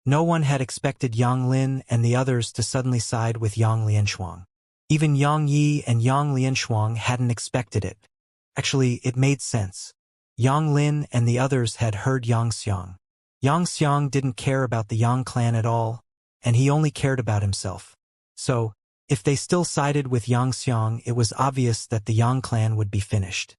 No one had expected Yang Lin and the others to suddenly side with Yang Lianshuang. Even Yang Yi and Yang Lianshuang hadn't expected it. Actually, it made sense. Yang Lin and the others had heard Yang Xiang. Yang Xiang didn't care about the Yang clan at all, and he only cared about himself. So, if they still sided with Yang Xiang, it was obvious that the Yang clan would be finished.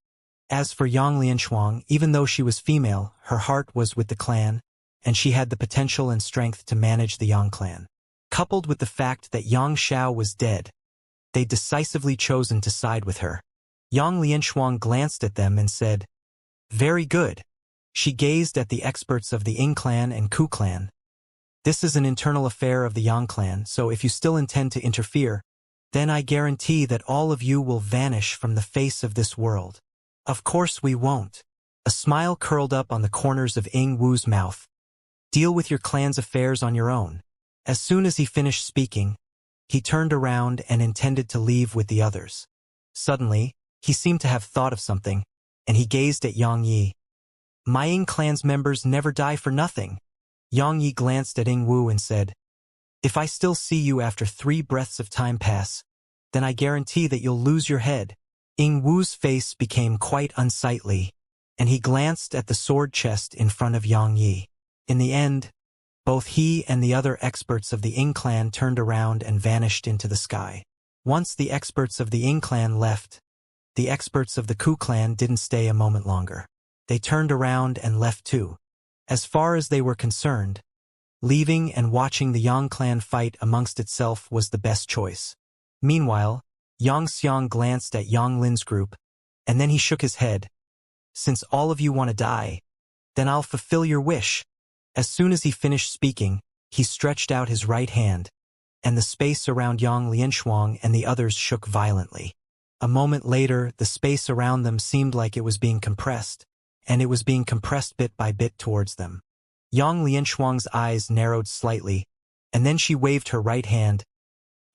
As for Yang Lianshuang, even though she was female, her heart was with the clan, and she had the potential and strength to manage the Yang clan. Coupled with the fact that Yang Xiao was dead, they'd decisively chosen to side with her. Yang Lianshuang glanced at them and said, "Very good." She gazed at the experts of the Ying clan and Ku clan. "This is an internal affair of the Yang clan, so if you still intend to interfere, then I guarantee that all of you will vanish from the face of this world." "Of course we won't." A smile curled up on the corners of Ying Wu's mouth. "Deal with your clan's affairs on your own." As soon as he finished speaking, he turned around and intended to leave with the others. Suddenly, he seemed to have thought of something, and he gazed at Yang Yi. "My Ying clan's members never die for nothing." Yang Yi glanced at Ying Wu and said, "If I still see you after 3 breaths of time pass, then I guarantee that you'll lose your head." Ying Wu's face became quite unsightly, and he glanced at the sword chest in front of Yang Yi. In the end, both he and the other experts of the Ying clan turned around and vanished into the sky. Once the experts of the Ying clan left, the experts of the Ku clan didn't stay a moment longer. They turned around and left too. As far as they were concerned, leaving and watching the Yang clan fight amongst itself was the best choice. Meanwhile, Yang Xiang glanced at Yang Lin's group, and then he shook his head. "Since all of you want to die, then I'll fulfill your wish." As soon as he finished speaking, he stretched out his right hand, and the space around Yang Lianshuang and the others shook violently. A moment later, the space around them seemed like it was being compressed, and it was being compressed bit by bit towards them. Yang Lianshuang's eyes narrowed slightly, and then she waved her right hand.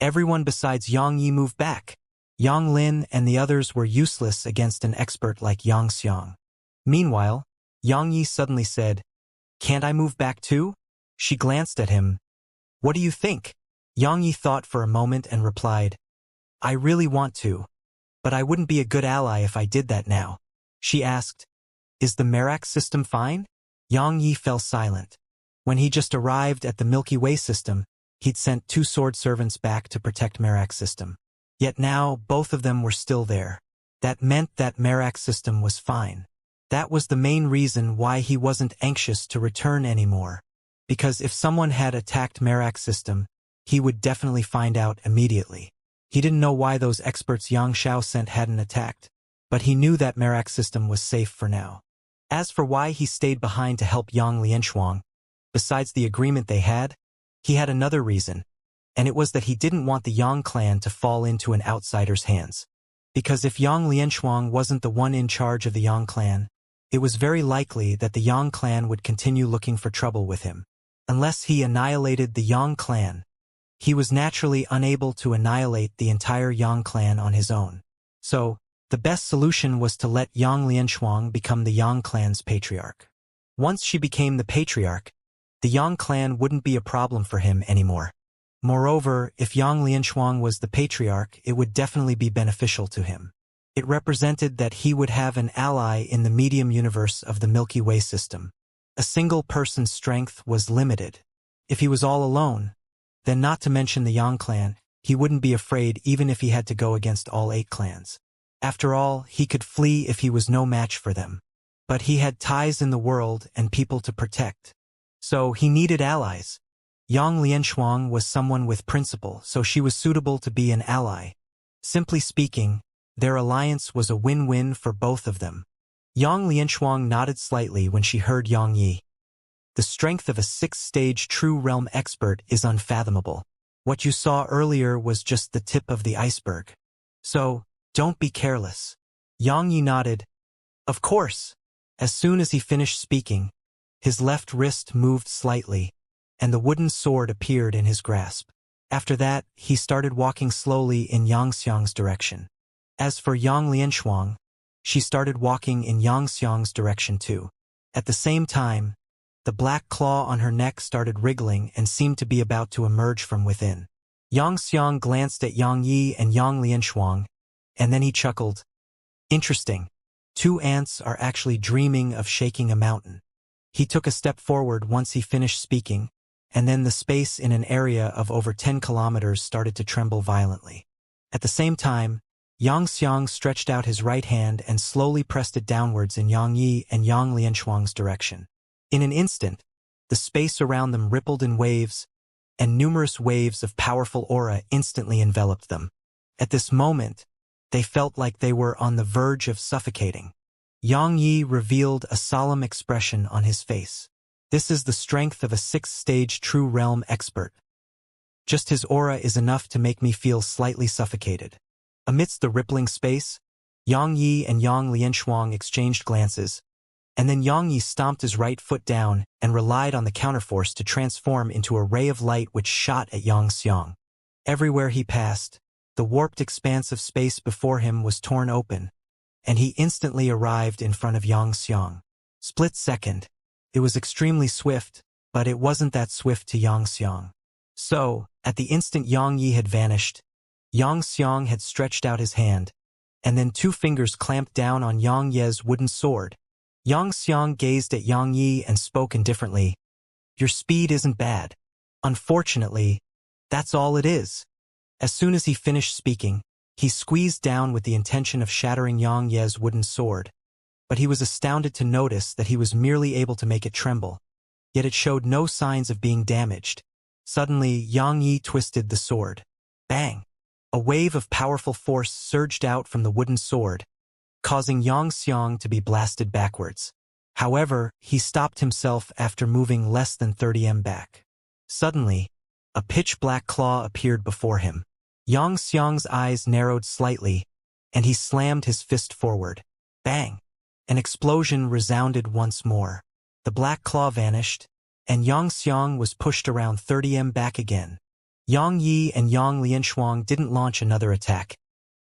Everyone besides Yang Yi moved back. Yang Lin and the others were useless against an expert like Yang Xiang. Meanwhile, Yang Yi suddenly said, "Can't I move back too?" She glanced at him. "What do you think?" Yang Yi thought for a moment and replied, "I really want to, but I wouldn't be a good ally if I did that now." She asked, "Is the Merak system fine?" Yang Yi fell silent. When he just arrived at the Milky Way system, he'd sent 2 sword servants back to protect Merak system. Yet now, both of them were still there. That meant that Merak system was fine. That was the main reason why he wasn't anxious to return anymore. Because if someone had attacked Merak system, he would definitely find out immediately. He didn't know why those experts Yang Xiao sent hadn't attacked, but he knew that Merak system was safe for now. As for why he stayed behind to help Yang Lianshuang, besides the agreement they had, he had another reason, and it was that he didn't want the Yang clan to fall into an outsider's hands. Because if Yang Lianshuang wasn't the one in charge of the Yang clan, it was very likely that the Yang clan would continue looking for trouble with him. Unless he annihilated the Yang clan, he was naturally unable to annihilate the entire Yang clan on his own. So, the best solution was to let Yang Lianshuang become the Yang clan's patriarch. Once she became the patriarch, the Yang clan wouldn't be a problem for him anymore. Moreover, if Yang Lianshuang was the patriarch, it would definitely be beneficial to him. It represented that he would have an ally in the medium universe of the Milky Way system. A single person's strength was limited. If he was all alone, then not to mention the Yang clan, he wouldn't be afraid even if he had to go against all 8 clans. After all, he could flee if he was no match for them. But he had ties in the world and people to protect. So he needed allies. Yang Lianshuang was someone with principle, so she was suitable to be an ally. Simply speaking, their alliance was a win-win for both of them. Yang Lianshuang nodded slightly when she heard Yang Yi. The strength of a 6th-stage true realm expert is unfathomable. What you saw earlier was just the tip of the iceberg. So, don't be careless. Yang Yi nodded. Of course. As soon as he finished speaking, his left wrist moved slightly, and the wooden sword appeared in his grasp. After that, he started walking slowly in Yang Xiang's direction. As for Yang Lianshuang, she started walking in Yang Xiang's direction too. At the same time, The black claw on her neck started wriggling and seemed to be about to emerge from within. Xianxia glanced at Yang Yi and Yang Lianshuang, and then he chuckled. Interesting. 2 ants are actually dreaming of shaking a mountain. He took a step forward once he finished speaking, and then the space in an area of over 10 kilometers started to tremble violently. At the same time, Xianxia stretched out his right hand and slowly pressed it downwards in Yang Yi and Yang Lianshuang's direction. In an instant, the space around them rippled in waves, and numerous waves of powerful aura instantly enveloped them. At this moment, they felt like they were on the verge of suffocating. Yang Yi revealed a solemn expression on his face. This is the strength of a 6th-stage true realm expert. Just his aura is enough to make me feel slightly suffocated. Amidst the rippling space, Yang Yi and Yang Lianshuang exchanged glances, and then Yang Yi stomped his right foot down and relied on the counterforce to transform into a ray of light which shot at Xianxia. Everywhere he passed, the warped expanse of space before him was torn open, and he instantly arrived in front of Xianxia. Split second. It was extremely swift, but it wasn't that swift to Xianxia. So, at the instant Yang Yi had vanished, Xianxia had stretched out his hand, and then 2 fingers clamped down on Yang Ye's wooden sword. Xianxia gazed at Yang Yi and spoke indifferently. Your speed isn't bad. Unfortunately, that's all it is. As soon as he finished speaking, he squeezed down with the intention of shattering Yang Ye's wooden sword, but he was astounded to notice that he was merely able to make it tremble, yet it showed no signs of being damaged. Suddenly, Yang Yi twisted the sword. Bang! A wave of powerful force surged out from the wooden sword, causing Xianxia to be blasted backwards. However, he stopped himself after moving less than 30 m back. Suddenly, a pitch-black claw appeared before him. Xiaxia's eyes narrowed slightly, and he slammed his fist forward. Bang! An explosion resounded once more. The black claw vanished, and Xianxia was pushed around 30 m back again. Yang Yi and Yang Lianshuang didn't launch another attack,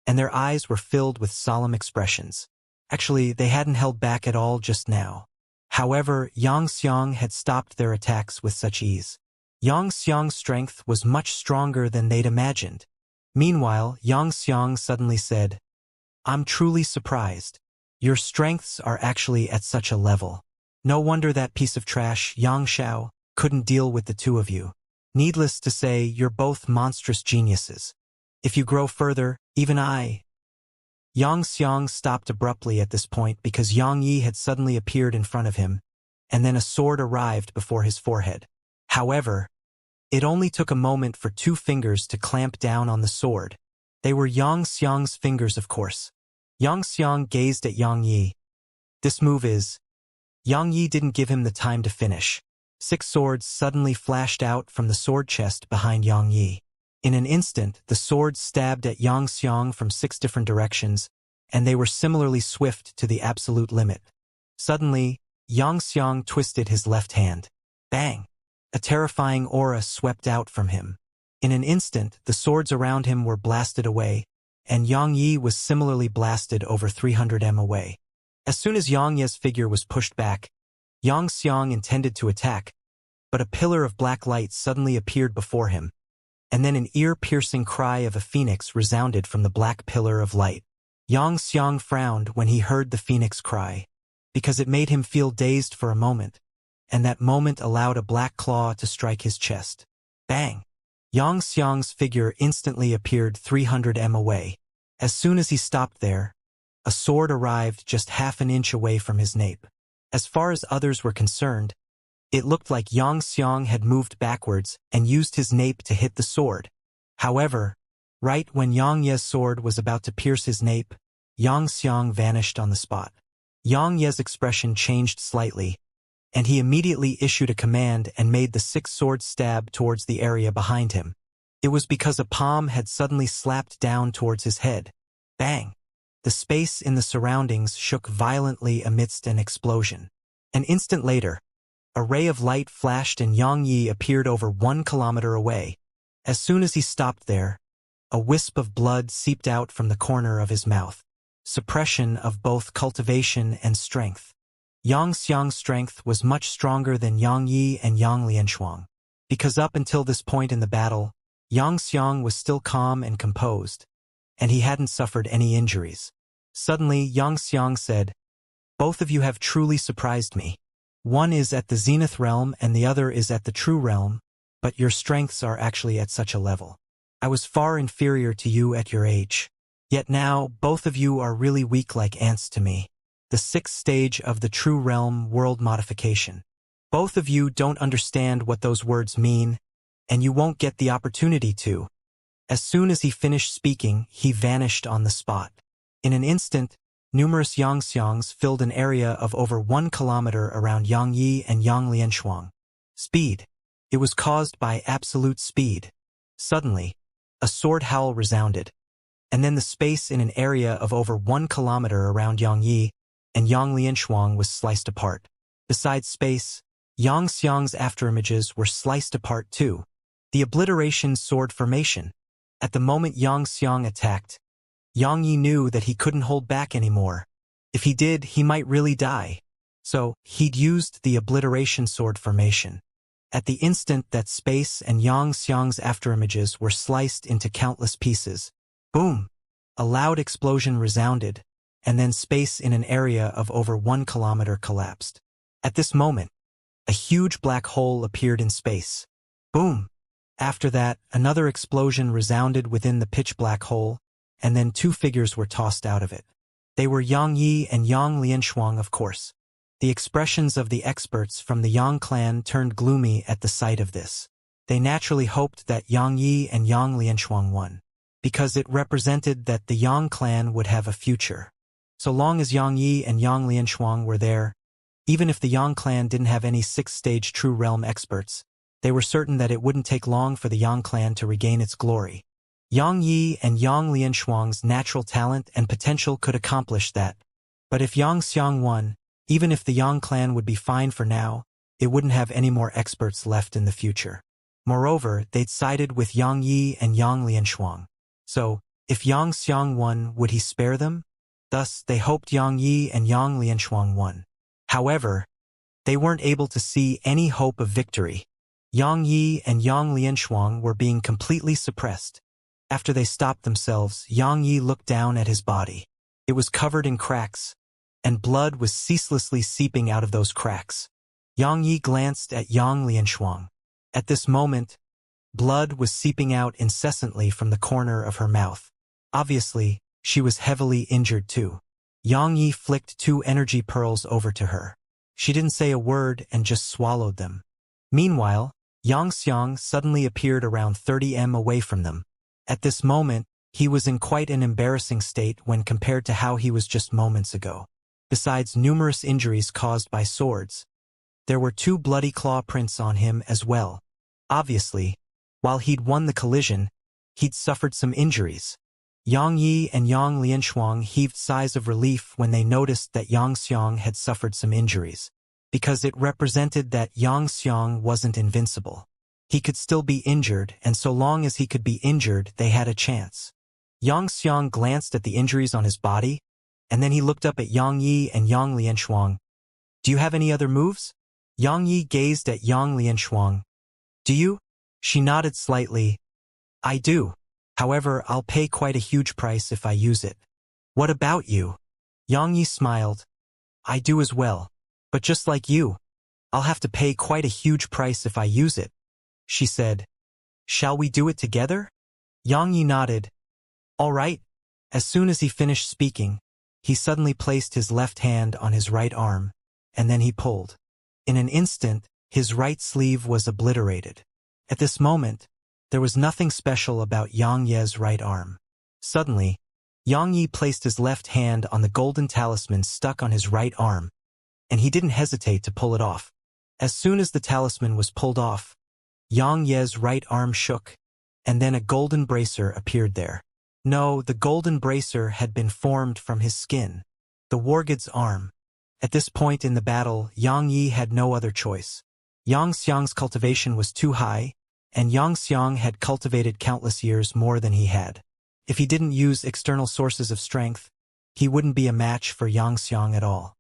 and their eyes were filled with solemn expressions. Actually, they hadn't held back at all just now. However, Xianxia had stopped their attacks with such ease. Xiaxia's strength was much stronger than they'd imagined. Meanwhile, Xianxia suddenly said, I'm truly surprised. Your strengths are actually at such a level. No wonder that piece of trash, Xiao, couldn't deal with the 2 of you. Needless to say, you're both monstrous geniuses. If you grow further, even I. Xianxia stopped abruptly at this point because Yang Yi had suddenly appeared in front of him, and then a sword arrived before his forehead. However, it only took a moment for 2 fingers to clamp down on the sword. They were Xiaxia's fingers, of course. Xianxia gazed at Yang Yi. This move is... Yang Yi didn't give him the time to finish. 6 swords suddenly flashed out from the sword chest behind Yang Yi. In an instant, the swords stabbed at Xianxia from 6 different directions, and they were similarly swift to the absolute limit. Suddenly, Xianxia twisted his left hand. Bang! A terrifying aura swept out from him. In an instant, the swords around him were blasted away, and Yang Yi was similarly blasted over 300 m away. As soon as Yang Yi's figure was pushed back, Xianxia intended to attack, but a pillar of black light suddenly appeared before him, and then an ear-piercing cry of a phoenix resounded from the black pillar of light. Xianxia frowned when he heard the phoenix cry, because it made him feel dazed for a moment, and that moment allowed a black claw to strike his chest. Bang! Xiaxia's figure instantly appeared 300 m away. As soon as he stopped there, a sword arrived just half an inch away from his nape. As far as others were concerned, it looked like Xianxia had moved backwards and used his nape to hit the sword. However, right when Yang Ye's sword was about to pierce his nape, Xianxia vanished on the spot. Yang Ye's expression changed slightly, and he immediately issued a command and made the 6 swords stab towards the area behind him. It was because a palm had suddenly slapped down towards his head. Bang! The space in the surroundings shook violently amidst an explosion. An instant later, a ray of light flashed and Yang Yi appeared over 1 kilometer away. As soon as he stopped there, a wisp of blood seeped out from the corner of his mouth. Suppression of both cultivation and strength. Xianxia's strength was much stronger than Yang Yi and Yang Lianshuang. Because up until this point in the battle, Xianxia was still calm and composed, and he hadn't suffered any injuries. Suddenly, Xianxia said, "Both of you have truly surprised me. One is at the zenith realm and the other is at the true realm, but your strengths are actually at such a level. I was far inferior to you at your age. Yet now, both of you are really weak like ants to me. The 6th stage of the true realm world modification. Both of you don't understand what those words mean, and you won't get the opportunity to." As soon as he finished speaking, he vanished on the spot. In an instant, numerous Yangxiangs filled an area of over 1 kilometer around Yang Yi and Yang Lianshuang. Speed. It was caused by absolute speed. Suddenly, a sword howl resounded, and then the space in an area of over 1 kilometer around Yang Yi and Yang Lianshuang was sliced apart. Besides space, Yangxiang's afterimages were sliced apart too. The obliteration sword formation. At the moment Yangxiang attacked, Yang Yi knew that he couldn't hold back anymore. If he did, he might really die. So, he'd used the obliteration sword formation. At the instant that space and Yangxiang's afterimages were sliced into countless pieces, boom! A loud explosion resounded, and then space in an area of over 1 kilometer collapsed. At this moment, a huge black hole appeared in space. Boom! After that, another explosion resounded within the pitch-black hole, and then 2 figures were tossed out of it. They were Yang Yi and Yang Lianshuang, of course. The expressions of the experts from the Yang clan turned gloomy at the sight of this. They naturally hoped that Yang Yi and Yang Lianshuang won, because it represented that the Yang clan would have a future. So long as Yang Yi and Yang Lianshuang were there, even if the Yang clan didn't have any 6th-stage true realm experts, they were certain that it wouldn't take long for the Yang clan to regain its glory. Yang Yi and Yang Lianshuang's natural talent and potential could accomplish that. But if Yangxiang won, even if the Yang clan would be fine for now, it wouldn't have any more experts left in the future. Moreover, they'd sided with Yang Yi and Yang Lianshuang. So, if Yangxiang won, would he spare them? Thus, they hoped Yang Yi and Yang Lianshuang won. However, they weren't able to see any hope of victory. Yang Yi and Yang Lianshuang were being completely suppressed. After they stopped themselves, Yang Yi looked down at his body. It was covered in cracks, and blood was ceaselessly seeping out of those cracks. Yang Yi glanced at Yang Lianshuang. At this moment, blood was seeping out incessantly from the corner of her mouth. Obviously, she was heavily injured too. Yang Yi flicked 2 energy pearls over to her. She didn't say a word and just swallowed them. Meanwhile, Yangxiang suddenly appeared around 30 m away from them. At this moment, he was in quite an embarrassing state when compared to how he was just moments ago. Besides numerous injuries caused by swords, there were 2 bloody claw prints on him as well. Obviously, while he'd won the collision, he'd suffered some injuries. Yang Yi and Yang Lianshuang heaved sighs of relief when they noticed that Yangxiang had suffered some injuries, because it represented that Yangxiang wasn't invincible. He could still be injured, and so long as he could be injured, they had a chance. Yangxiang glanced at the injuries on his body, and then he looked up at Yang Yi and Yang Lianshuang. "Do you have any other moves?" Yang Yi gazed at Yang Lianshuang. "Do you?" She nodded slightly. "I do. However, I'll pay quite a huge price if I use it." "What about you?" Yang Yi smiled. "I do as well. But just like you, I'll have to pay quite a huge price if I use it," she said. "Shall we do it together?" Yang Yi nodded. "All right." As soon as he finished speaking, he suddenly placed his left hand on his right arm, and then he pulled. In an instant, his right sleeve was obliterated. At this moment, there was nothing special about Yang Ye's right arm. Suddenly, Yang Yi placed his left hand on the golden talisman stuck on his right arm, and he didn't hesitate to pull it off. As soon as the talisman was pulled off, Yang Ye's right arm shook, and then a golden bracer appeared there. No, the golden bracer had been formed from his skin, the Wargod's arm. At this point in the battle, Yang Yi had no other choice. Yangxiang's cultivation was too high, and Yangxiang had cultivated countless years more than he had. If he didn't use external sources of strength, he wouldn't be a match for Yangxiang at all.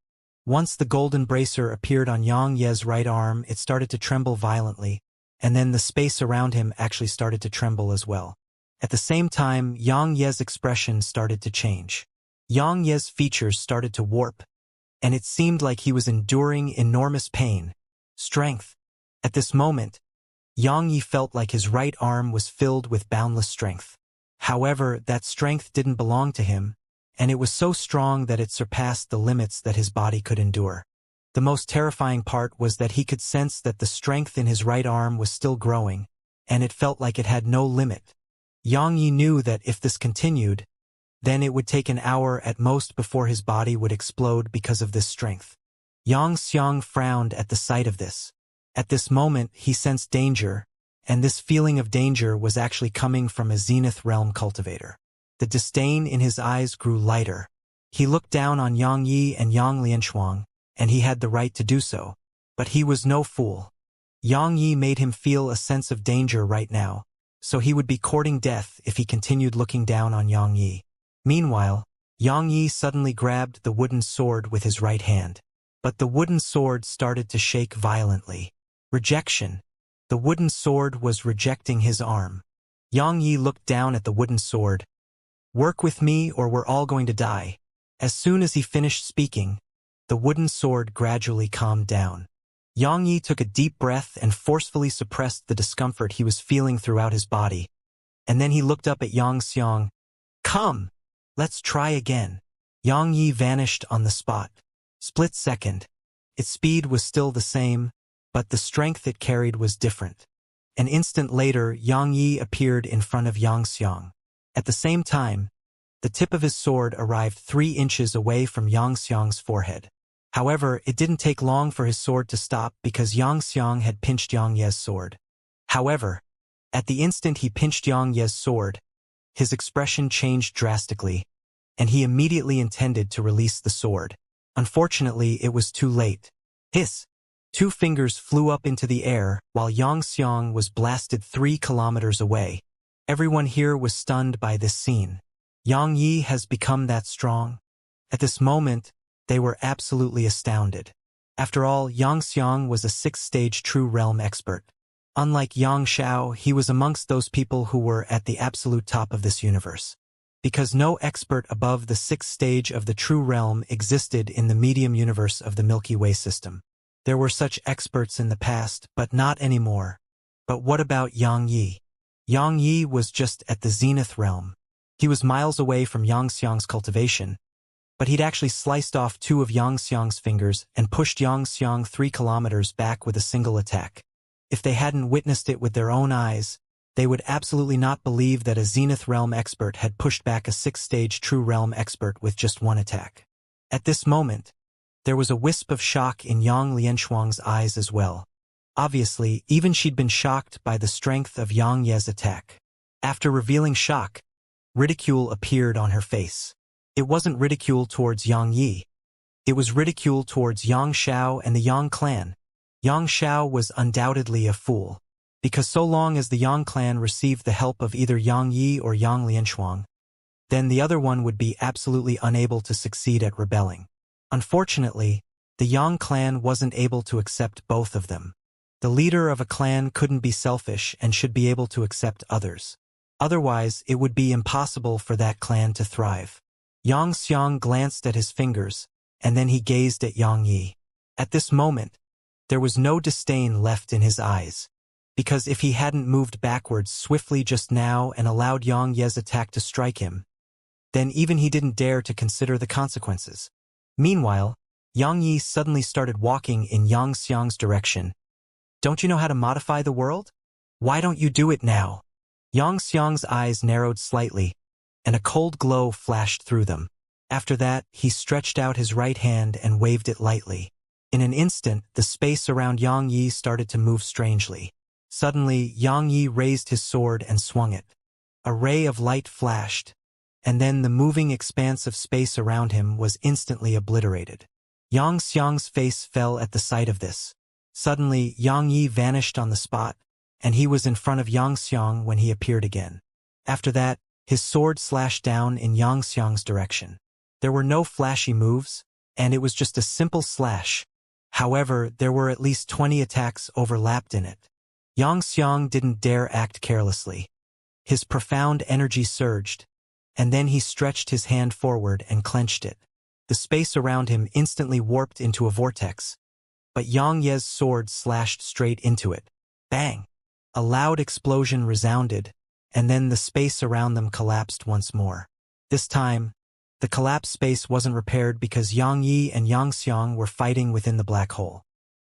Once the golden bracer appeared on Yang Ye's right arm, it started to tremble violently, and then the space around him actually started to tremble as well. At the same time, Yang Ye's expression started to change. Yang Ye's features started to warp, and it seemed like he was enduring enormous pain. Strength. At this moment, Yang Yi felt like his right arm was filled with boundless strength. However, that strength didn't belong to him, and it was so strong that it surpassed the limits that his body could endure. The most terrifying part was that he could sense that the strength in his right arm was still growing, and it felt like it had no limit. Yang Yi knew that if this continued, then it would take an hour at most before his body would explode because of this strength. Xianxia frowned at the sight of this. At this moment, he sensed danger, and this feeling of danger was actually coming from a Zenith Realm cultivator. The disdain in his eyes grew lighter. He looked down on Yang Yi and Yang Lianshuang, and he had the right to do so. But he was no fool. Yang Yi made him feel a sense of danger right now, so he would be courting death if he continued looking down on Yang Yi. Meanwhile, Yang Yi suddenly grabbed the wooden sword with his right hand. But the wooden sword started to shake violently. Rejection. The wooden sword was rejecting his arm. Yang Yi looked down at the wooden sword. "Work with me or we're all going to die." As soon as he finished speaking, the wooden sword gradually calmed down. Yang Yi took a deep breath and forcefully suppressed the discomfort he was feeling throughout his body. And then he looked up at Xianxia. "Come! Let's try again." Yang Yi vanished on the spot. Split second. Its speed was still the same, but the strength it carried was different. An instant later, Yang Yi appeared in front of Xianxia. At the same time, the tip of his sword arrived 3 inches away from Xianxia's forehead. However, it didn't take long for his sword to stop because Xianxia had pinched Yang Ye's sword. However, at the instant he pinched Yang Ye's sword, his expression changed drastically, and he immediately intended to release the sword. Unfortunately, it was too late. Hiss! 2 fingers flew up into the air while Xianxia was blasted 3 kilometers away. Everyone here was stunned by this scene. Yang Yi has become that strong? At this moment, they were absolutely astounded. After all, Xianxia was a 6th-stage True Realm expert. Unlike Yang Xiao, he was amongst those people who were at the absolute top of this universe. Because no expert above the 6th stage of the True Realm existed in the medium universe of the Milky Way system. There were such experts in the past, but not anymore. But what about Yang Yi? Yang Yi was just at the Zenith Realm. He was miles away from Xianxia's cultivation, but he'd actually sliced off 2 of Xianxia's fingers and pushed Xianxia 3 kilometers back with a single attack. If they hadn't witnessed it with their own eyes, they would absolutely not believe that a Zenith Realm expert had pushed back a 6th-stage True Realm expert with just 1 attack. At this moment, there was a wisp of shock in Yang Lianshuang's eyes as well. Obviously, even she'd been shocked by the strength of Yang Ye's attack. After revealing shock, ridicule appeared on her face. It wasn't ridicule towards Yang Yi. It was ridicule towards Yang Xiao and the Yang clan. Yang Xiao was undoubtedly a fool, because so long as the Yang clan received the help of either Yang Yi or Yang Lianshuang, then the other one would be absolutely unable to succeed at rebelling. Unfortunately, the Yang clan wasn't able to accept both of them. The leader of a clan couldn't be selfish and should be able to accept others. Otherwise, it would be impossible for that clan to thrive. Xianxia glanced at his fingers, and then he gazed at Yang Yi. At this moment, there was no disdain left in his eyes, because if he hadn't moved backwards swiftly just now and allowed Yang Ye's attack to strike him, then even he didn't dare to consider the consequences. Meanwhile, Yang Yi suddenly started walking in Xiangxia's direction. "Don't you know how to modify the world? Why don't you do it now?" Xiangxia's eyes narrowed slightly, and a cold glow flashed through them. After that, he stretched out his right hand and waved it lightly. In an instant, the space around Yang Yi started to move strangely. Suddenly, Yang Yi raised his sword and swung it. A ray of light flashed, and then the moving expanse of space around him was instantly obliterated. Xiangxia's face fell at the sight of this. Suddenly, Yang Yi vanished on the spot, and he was in front of Xianxia when he appeared again. After that, his sword slashed down in Xianxia's direction. There were no flashy moves, and it was just a simple slash. However, there were at least 20 attacks overlapped in it. Xianxia didn't dare act carelessly. His profound energy surged, and then he stretched his hand forward and clenched it. The space around him instantly warped into a vortex, but Yang Ye's sword slashed straight into it. Bang! A loud explosion resounded, and then the space around them collapsed once more. This time, the collapsed space wasn't repaired because Yang Yi and Xianxia were fighting within the black hole.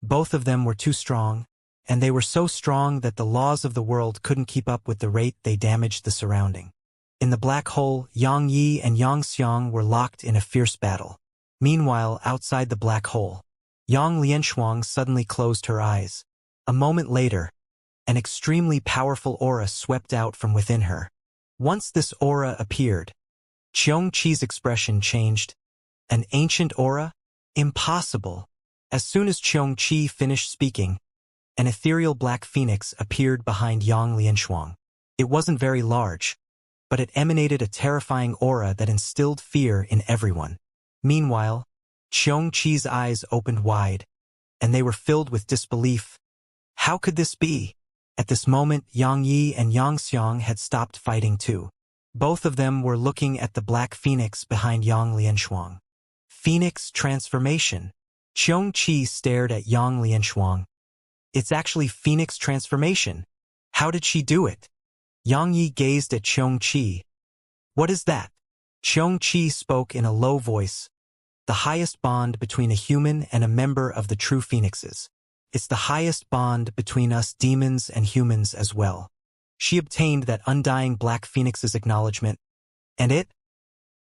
Both of them were too strong, and they were so strong that the laws of the world couldn't keep up with the rate they damaged the surrounding. In the black hole, Yang Yi and Xianxia were locked in a fierce battle. Meanwhile, outside the black hole, Yang Lianshuang suddenly closed her eyes. A moment later, an extremely powerful aura swept out from within her. Once this aura appeared, Xianxia's expression changed. An ancient aura? Impossible! As soon as Xianxia finished speaking, an ethereal black phoenix appeared behind Yang Lianshuang. It wasn't very large, but it emanated a terrifying aura that instilled fear in everyone. Meanwhile, Xianxia's eyes opened wide, and they were filled with disbelief. How could this be? At this moment, Yang Yi and Xianxia had stopped fighting too. Both of them were looking at the black phoenix behind Yang Lianshuang. Phoenix transformation. Xianxia stared at Yang Lianshuang. It's actually Phoenix transformation. How did she do it? Yang Yi gazed at Xianxia. What is that? Xianxia spoke in a low voice. The highest bond between a human and a member of the true phoenixes. It's the highest bond between us demons and humans as well. She obtained that undying black phoenix's acknowledgement. And it?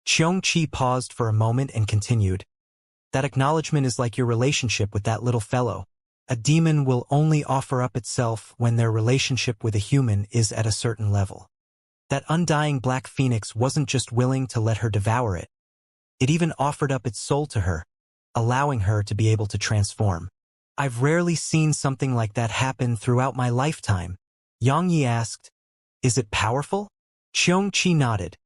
Xianxia paused for a moment and continued. That acknowledgement is like your relationship with that little fellow. A demon will only offer up itself when their relationship with a human is at a certain level. That undying black phoenix wasn't just willing to let her devour it. It even offered up its soul to her, allowing her to be able to transform. I've rarely seen something like that happen throughout my lifetime. Yang Yi asked, is it powerful? Xianxia nodded.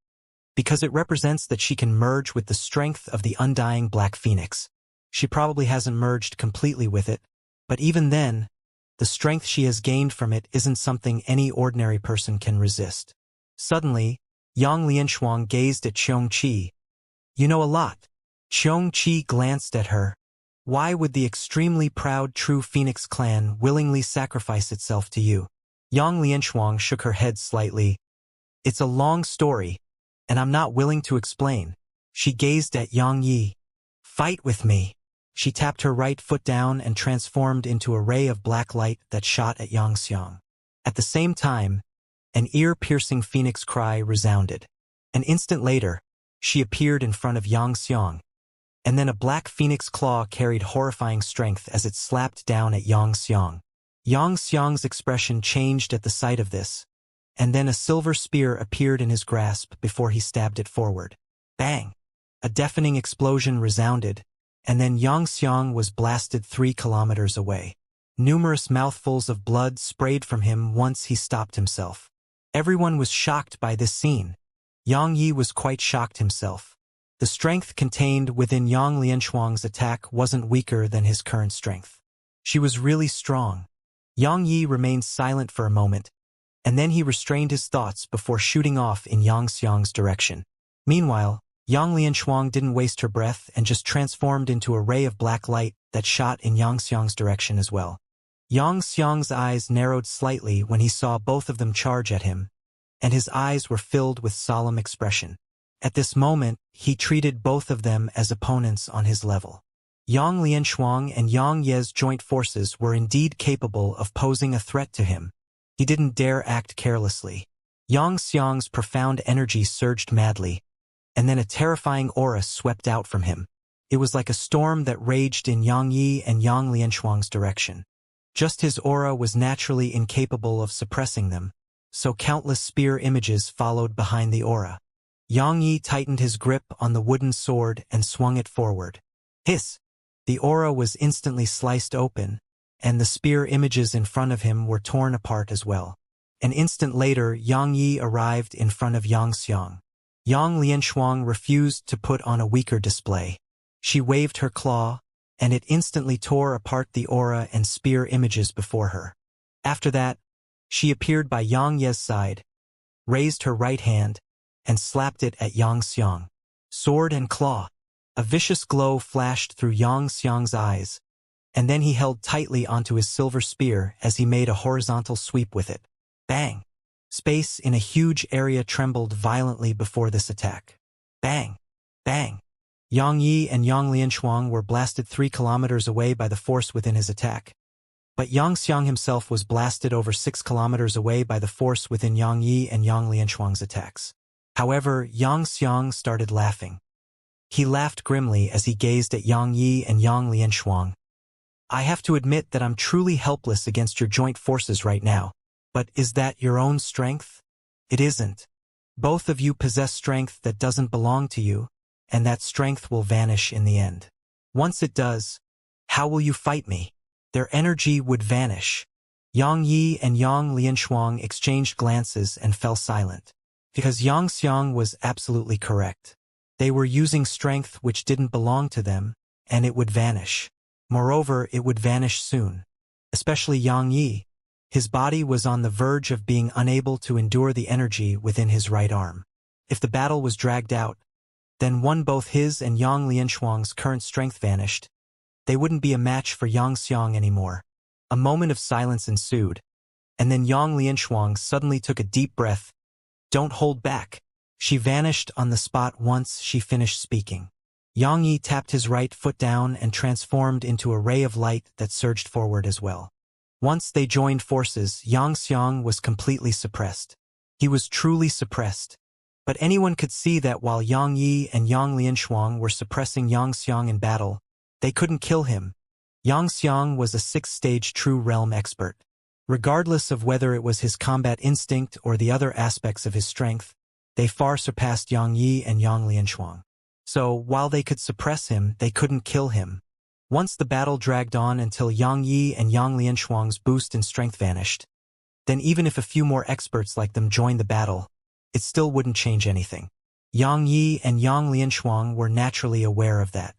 Because it represents that she can merge with the strength of the undying black phoenix. She probably hasn't merged completely with it, but even then, the strength she has gained from it isn't something any ordinary person can resist. Suddenly, Yang Lianshuang gazed at Xianxia. You know a lot. Xianxia glanced at her. Why would the extremely proud True Phoenix clan willingly sacrifice itself to you? Yang Lianshuang shook her head slightly. It's a long story, and I'm not willing to explain. She gazed at Yang Yi. Fight with me. She tapped her right foot down and transformed into a ray of black light that shot at Xianxia. At the same time, an ear-piercing phoenix cry resounded. An instant later, she appeared in front of Xianxia, and then a black phoenix claw carried horrifying strength as it slapped down at Xianxia. Xia's expression changed at the sight of this, and then a silver spear appeared in his grasp before he stabbed it forward. Bang! A deafening explosion resounded, and then Xianxia was blasted 3 kilometers away. Numerous mouthfuls of blood sprayed from him once he stopped himself. Everyone was shocked by this scene. Yang Yi was quite shocked himself. The strength contained within Yang Lianshuang's attack wasn't weaker than his current strength. She was really strong. Yang Yi remained silent for a moment, and then he restrained his thoughts before shooting off in Xia's direction. Meanwhile, Yang Lianshuang didn't waste her breath and just transformed into a ray of black light that shot in Xia's direction as well. Xiang's eyes narrowed slightly when he saw both of them charge at him, and his eyes were filled with solemn expression. At this moment, he treated both of them as opponents on his level. Yang Lianshuang and Yang Ye's joint forces were indeed capable of posing a threat to him. He didn't dare act carelessly. Xiang's profound energy surged madly, and then a terrifying aura swept out from him. It was like a storm that raged in Yang Yi and Yang Lianshuang's direction. Just his aura was naturally incapable of suppressing them, so countless spear images followed behind the aura. Yang Yi tightened his grip on the wooden sword and swung it forward. Hiss! The aura was instantly sliced open, and the spear images in front of him were torn apart as well. An instant later, Yang Yi arrived in front of Xianxia. Yang Lianshuang refused to put on a weaker display. She waved her claw, and it instantly tore apart the aura and spear images before her. After that, she appeared by Yang Ye's side, raised her right hand, and slapped it at Xianxia. Sword and claw. A vicious glow flashed through Xianxia's eyes, and then he held tightly onto his silver spear as he made a horizontal sweep with it. Bang! Space in a huge area trembled violently before this attack. Bang! Bang! Yang Yi and Yang Lianshuang were blasted 3 kilometers away by the force within his attack. But Xianxia himself was blasted over 6 kilometers away by the force within Yang Yi and Yang Lianshuang's attacks. However, Xianxia started laughing. He laughed grimly as he gazed at Yang Yi and Yang Lianshuang. I have to admit that I'm truly helpless against your joint forces right now. But is that your own strength? It isn't. Both of you possess strength that doesn't belong to you, and that strength will vanish in the end. Once it does, how will you fight me? Their energy would vanish. Yang Yi and Yang Lianshuang exchanged glances and fell silent. Because Xianxia was absolutely correct. They were using strength which didn't belong to them, and it would vanish. Moreover, it would vanish soon. Especially Yang Yi. His body was on the verge of being unable to endure the energy within his right arm. If the battle was dragged out, then both his and Yang Lianshuang's current strength vanished. They wouldn't be a match for Xianxia anymore. A moment of silence ensued, and then Yang Lianshuang suddenly took a deep breath. Don't hold back. She vanished on the spot once she finished speaking. Yang Yi tapped his right foot down and transformed into a ray of light that surged forward as well. Once they joined forces, Xianxia was completely suppressed. He was truly suppressed. But anyone could see that while Yang Yi and Yang Lianshuang were suppressing Xianxia in battle, they couldn't kill him. Xianxia was a 6th-stage true realm expert. Regardless of whether it was his combat instinct or the other aspects of his strength, they far surpassed Yang Yi and Yang Lianshuang. So, while they could suppress him, they couldn't kill him. Once the battle dragged on until Yang Yi and Yang Lianshuang's boost in strength vanished, then even if a few more experts like them joined the battle, it still wouldn't change anything. Yang Yi and Yang Lianshuang were naturally aware of that.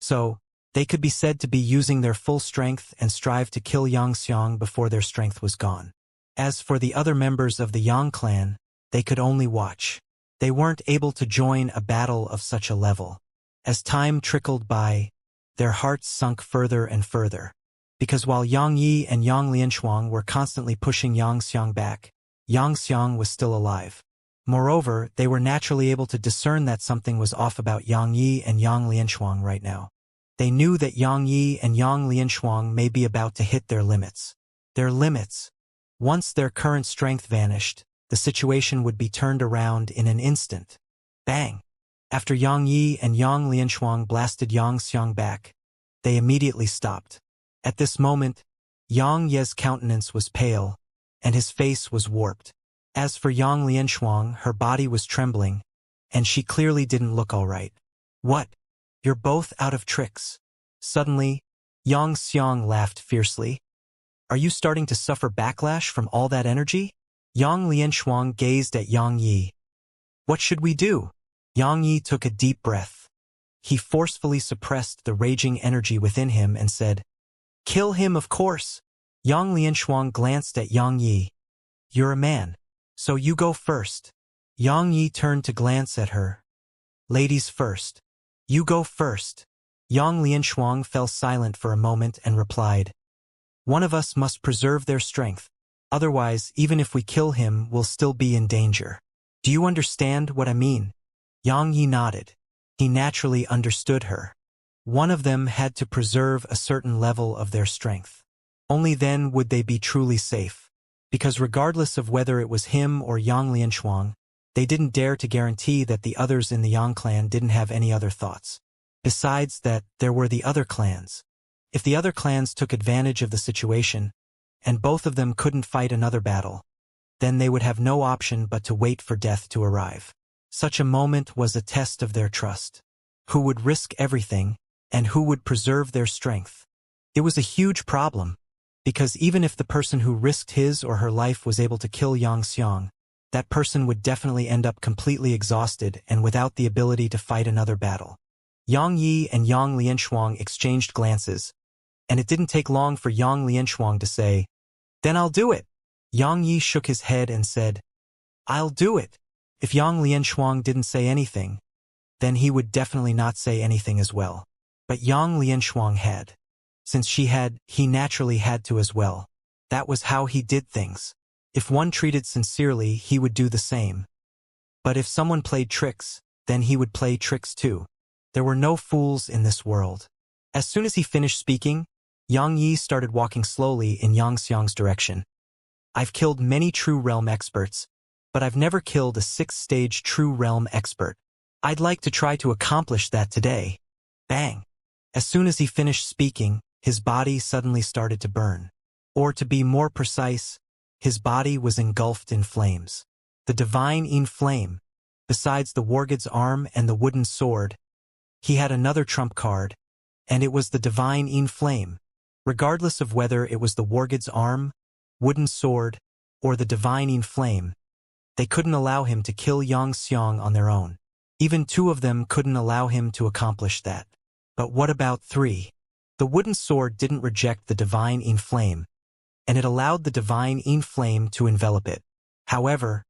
So, they could be said to be using their full strength and strive to kill Xianxia before their strength was gone. As for the other members of the Yang clan, they could only watch. They weren't able to join a battle of such a level. As time trickled by, their hearts sunk further and further. Because while Yang Yi and Yang Lianshuang were constantly pushing Xianxia back, Xianxia was still alive. Moreover, they were naturally able to discern that something was off about Yang Yi and Yang Lianshuang right now. They knew that Yang Yi and Yang Lianshuang may be about to hit their limits. Their limits. Once their current strength vanished, the situation would be turned around in an instant. Bang! After Yang Yi and Yang Lianshuang blasted Xianxia back, they immediately stopped. At this moment, Yang Ye's countenance was pale, and his face was warped. As for Yang Lianshuang, her body was trembling, and she clearly didn't look all right. What? You're both out of tricks. Suddenly, Xianxia laughed fiercely. Are you starting to suffer backlash from all that energy? Yang Lianshuang gazed at Yang Yi. What should we do? Yang Yi took a deep breath. He forcefully suppressed the raging energy within him and said, Kill him, of course. Yang Lianshuang glanced at Yang Yi. You're a man, so you go first. Yang Yi turned to glance at her. Ladies first. You go first. Yang Lianshuang fell silent for a moment and replied, One of us must preserve their strength. Otherwise, even if we kill him, we'll still be in danger. Do you understand what I mean? Yang Yi nodded. He naturally understood her. One of them had to preserve a certain level of their strength. Only then would they be truly safe. Because regardless of whether it was him or Yang Lianshuang, they didn't dare to guarantee that the others in the Yang clan didn't have any other thoughts. Besides that, there were the other clans. If the other clans took advantage of the situation, and both of them couldn't fight another battle, then they would have no option but to wait for death to arrive. Such a moment was a test of their trust. Who would risk everything, and who would preserve their strength? It was a huge problem, because even if the person who risked his or her life was able to kill Xianxia, that person would definitely end up completely exhausted and without the ability to fight another battle. Yang Yi and Yang Lianshuang exchanged glances, and it didn't take long for Yang Lianshuang to say, "Then I'll do it." Yang Yi shook his head and said, "I'll do it." If Yang Lianshuang didn't say anything, then he would definitely not say anything as well. But Yang Lianshuang had. Since she had, he naturally had to as well. That was how he did things. If one treated sincerely, he would do the same. But if someone played tricks, then he would play tricks too. There were no fools in this world. As soon as he finished speaking, Yang Yi started walking slowly in Xianxia's direction. "I've killed many True Realm experts, but I've never killed a 6th-stage True Realm expert. I'd like to try to accomplish that today." Bang! As soon as he finished speaking, his body suddenly started to burn. Or to be more precise, his body was engulfed in flames. The divine inflame. Besides the Wargid's arm and the wooden sword, he had another trump card, and it was the divine inflame. Regardless of whether it was the Wargid's arm, wooden sword, or the divine inflame, they couldn't allow him to kill Xianxia on their own. Even 2 of them couldn't allow him to accomplish that. But what about 3? The wooden sword didn't reject the divine inflame, and it allowed the divine inflame to envelop it. However,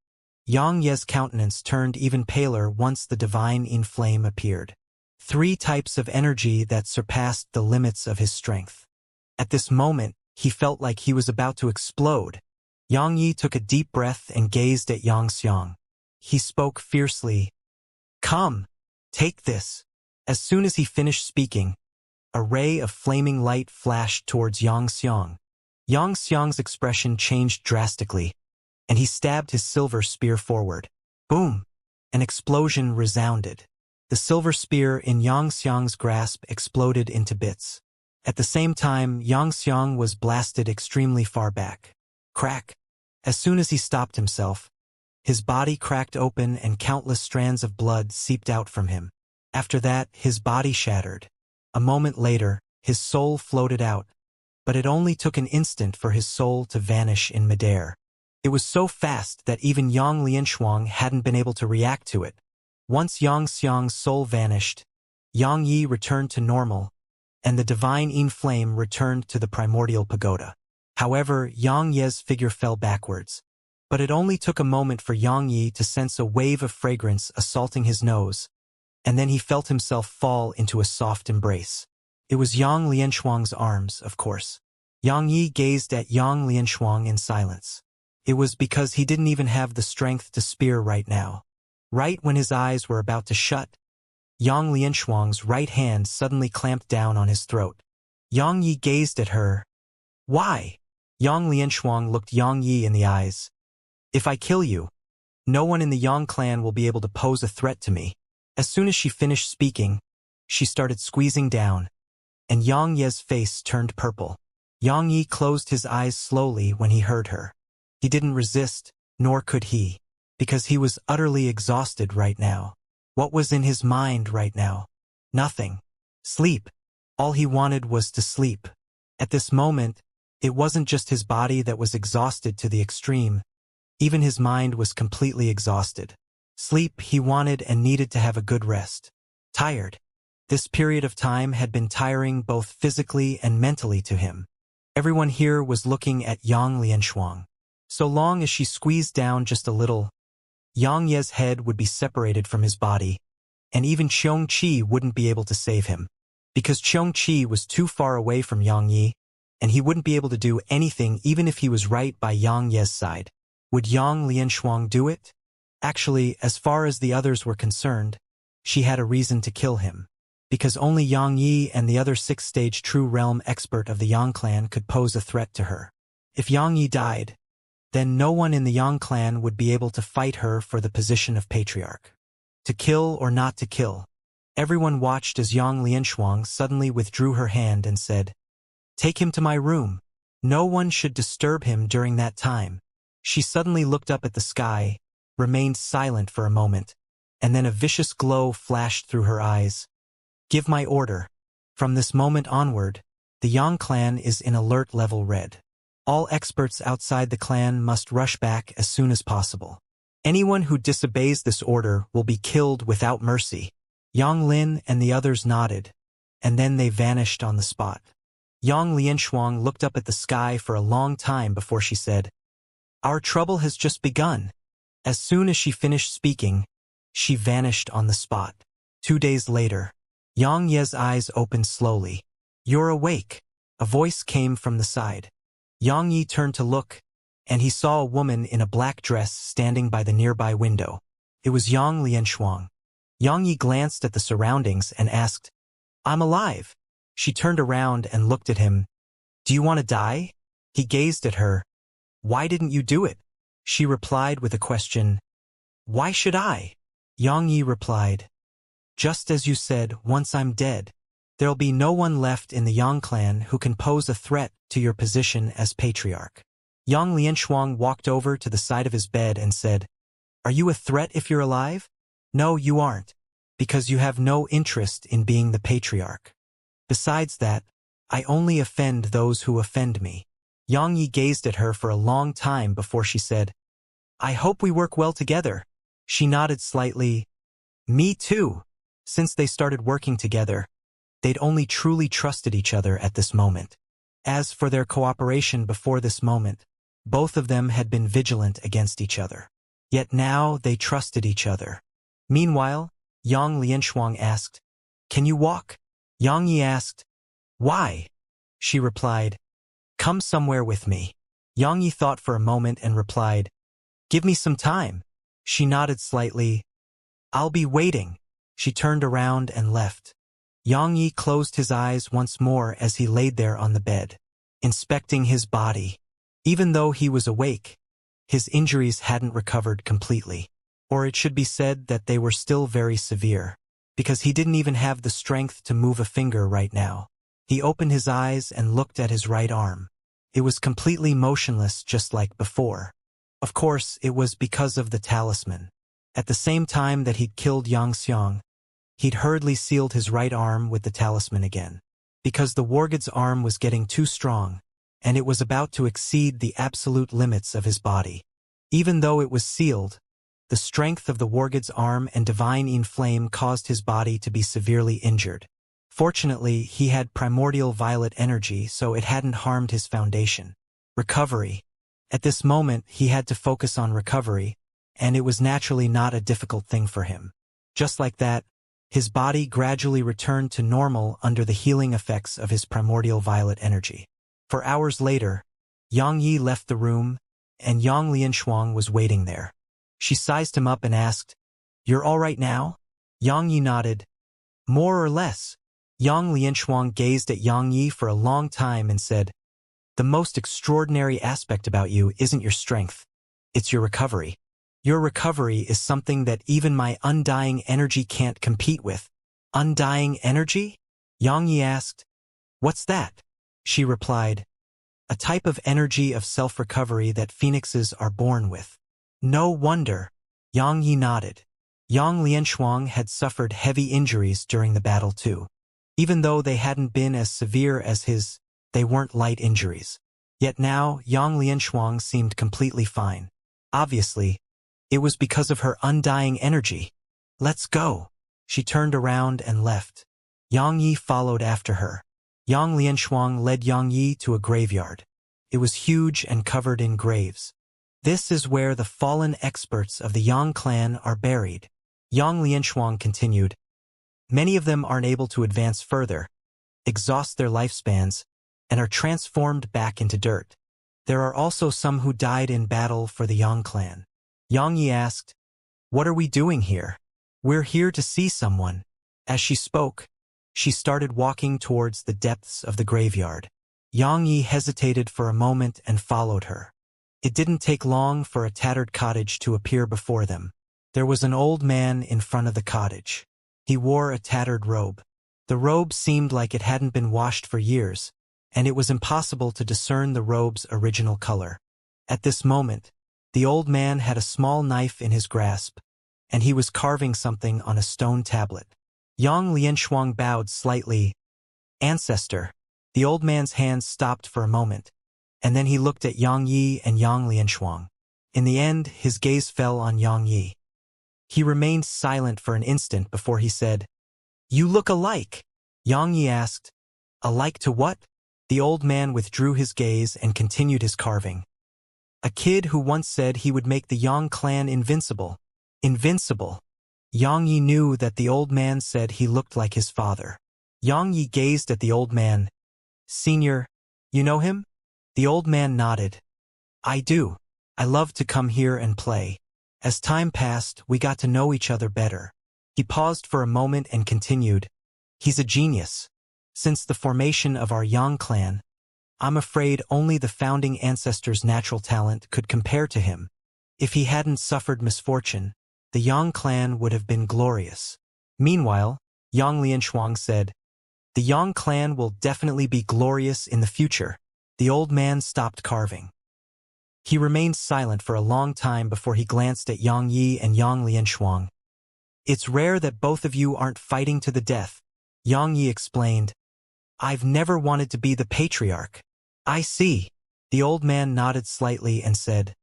Yang Ye's countenance turned even paler once the divine inflame appeared. 3 types of energy that surpassed the limits of his strength. At this moment, he felt like he was about to explode. Yang Yi took a deep breath and gazed at Xianxia. He spoke fiercely, "Come, take this." As soon as he finished speaking, a ray of flaming light flashed towards Xianxia. Xianxia's expression changed drastically, and he stabbed his silver spear forward. Boom! An explosion resounded. The silver spear in Xianxia's grasp exploded into bits. At the same time, Xianxia was blasted extremely far back. Crack! As soon as he stopped himself, his body cracked open and countless strands of blood seeped out from him. After that, his body shattered. A moment later, his soul floated out, but it only took an instant for his soul to vanish in midair. It was so fast that even Yang Lianshuang hadn't been able to react to it. Once Xiangsxiang's soul vanished, Yang Yi returned to normal, and the divine inflame returned to the primordial pagoda. However, Yang Ye's figure fell backwards. But it only took a moment for Yang Yi to sense a wave of fragrance assaulting his nose, and then he felt himself fall into a soft embrace. It was Yang Lianshuang's arms, of course. Yang Yi gazed at Yang Lianshuang in silence. It was because he didn't even have the strength to spear right now. Right when his eyes were about to shut, Yang Lianshuang's right hand suddenly clamped down on his throat. Yang Yi gazed at her. "Why?" Yang Lianshuang looked Yang Yi in the eyes. "If I kill you, no one in the Yang clan will be able to pose a threat to me." As soon as she finished speaking, she started squeezing down, and Yang Ye's face turned purple. Yang Yi closed his eyes slowly when he heard her. He didn't resist, nor could he, because he was utterly exhausted right now. What was in his mind right now? Nothing. Sleep. All he wanted was to sleep. At this moment, it wasn't just his body that was exhausted to the extreme. Even his mind was completely exhausted. Sleep he wanted and needed to have a good rest. Tired. This period of time had been tiring both physically and mentally to him. Everyone here was looking at Yang Lianshuang. So long as she squeezed down just a little, Yang Ye's head would be separated from his body, and even Xianxia wouldn't be able to save him. Because Xianxia was too far away from Yang Yi, and he wouldn't be able to do anything even if he was right by Yang Ye's side. Would Yang Lianshuang do it? Actually, as far as the others were concerned, she had a reason to kill him. Because only Yang Yi and the other 6th-stage True Realm expert of the Yang clan could pose a threat to her. If Yang Yi died, then no one in the Yang clan would be able to fight her for the position of patriarch. To kill or not to kill. Everyone watched as Yang Lianshuang suddenly withdrew her hand and said, "Take him to my room. No one should disturb him during that time." She suddenly looked up at the sky, remained silent for a moment, and then a vicious glow flashed through her eyes. "Give my order." From this moment onward, the Yang clan is in alert level red. All experts outside the clan must rush back as soon as possible. Anyone who disobeys this order will be killed without mercy. Yang Lin and the others nodded, and then they vanished on the spot. Yang Lianshuang looked up at the sky for a long time before she said, "Our trouble has just begun." As soon as she finished speaking, she vanished on the spot. 2 days later, Yang Ye's eyes opened slowly. "You're awake," a voice came from the side. Yang Yi turned to look, and he saw a woman in a black dress standing by the nearby window. It was Yang Lianshuang. Yang Yi glanced at the surroundings and asked, "I'm alive." She turned around and looked at him. "Do you want to die?" He gazed at her. "Why didn't you do it?" She replied with a question. "Why should I?" Yang Yi replied, "Just as you said, once I'm dead, there'll be no one left in the Yang clan who can pose a threat to your position as patriarch." Yang Lianshuang walked over to the side of his bed and said, "Are you a threat if you're alive?" "No, you aren't, because you have no interest in being the patriarch. Besides that, I only offend those who offend me." Yang Yi gazed at her for a long time before she said, "I hope we work well together." She nodded slightly. "Me too." Since they started working together, they'd only truly trusted each other at this moment. As for their cooperation before this moment, both of them had been vigilant against each other. Yet now they trusted each other. Meanwhile, Yang Lianshuang asked, "Can you walk?" Yang Yi asked, "Why?" She replied, "Come somewhere with me." Yang Yi thought for a moment and replied, "Give me some time." She nodded slightly. "I'll be waiting." She turned around and left. Yang Yi closed his eyes once more as he laid there on the bed, inspecting his body. Even though he was awake, his injuries hadn't recovered completely. Or it should be said that they were still very severe, because he didn't even have the strength to move a finger right now. He opened his eyes and looked at his right arm. It was completely motionless just like before. Of course, it was because of the talisman. At the same time that he'd killed Xianxia, he'd hurriedly sealed his right arm with the talisman again. Because the Wargod's arm was getting too strong, and it was about to exceed the absolute limits of his body. Even though it was sealed, the strength of the Wargod's arm and divine inflame caused his body to be severely injured. Fortunately, he had primordial violet energy, so it hadn't harmed his foundation. Recovery. At this moment, he had to focus on recovery, and it was naturally not a difficult thing for him. Just like that, his body gradually returned to normal under the healing effects of his primordial violet energy. For hours later, Yang Yi left the room, and Yang Lianshuang was waiting there. She sized him up and asked, "You're all right now?" Yang Yi nodded. "More or less." Yang Lianshuang gazed at Yang Yi for a long time and said, "The most extraordinary aspect about you isn't your strength. It's your recovery. Your recovery is something that even my undying energy can't compete with." "Undying energy?" Yang Yi asked. "What's that?" She replied, "A type of energy of self-recovery that phoenixes are born with." "No wonder." Yang Yi nodded. Yang Lianshuang had suffered heavy injuries during the battle too. Even though they hadn't been as severe as his, they weren't light injuries. Yet now, Yang Lianshuang seemed completely fine. Obviously, it was because of her undying energy. "Let's go." She turned around and left. Yang Yi followed after her. Yang Lianshuang led Yang Yi to a graveyard. It was huge and covered in graves. "This is where the fallen experts of the Yang clan are buried." Yang Lianshuang continued. "Many of them aren't able to advance further, exhaust their lifespans, and are transformed back into dirt. There are also some who died in battle for the Yang clan." Yang Yi asked, "What are we doing here?" "We're here to see someone." As she spoke, she started walking towards the depths of the graveyard. Yang Yi hesitated for a moment and followed her. It didn't take long for a tattered cottage to appear before them. There was an old man in front of the cottage. He wore a tattered robe. The robe seemed like it hadn't been washed for years, and it was impossible to discern the robe's original color. At this moment, the old man had a small knife in his grasp, and he was carving something on a stone tablet. Yang Lianshuang bowed slightly. "Ancestor." The old man's hands stopped for a moment, and then he looked at Yang Yi and Yang Lianshuang. In the end, his gaze fell on Yang Yi. He remained silent for an instant before he said, You look alike. Yang Yi asked. Alike to what? The old man withdrew his gaze and continued his carving. A kid who once said he would make the Yang clan invincible. Invincible. Yang Yi knew that the old man said he looked like his father. Yang Yi gazed at the old man. Senior, you know him? The old man nodded. I do. I love to come here and play. As time passed, we got to know each other better. He paused for a moment and continued. He's a genius. Since the formation of our Yang clan, I'm afraid only the founding ancestors' natural talent could compare to him. If he hadn't suffered misfortune, the Yang clan would have been glorious. Meanwhile, Yang Lianshuang said, the Yang clan will definitely be glorious in the future. The old man stopped carving. He remained silent for a long time before he glanced at Yang Yi and Yang Lianshuang. It's rare that both of you aren't fighting to the death, Yang Yi explained. I've never wanted to be the patriarch. I see. The old man nodded slightly and said,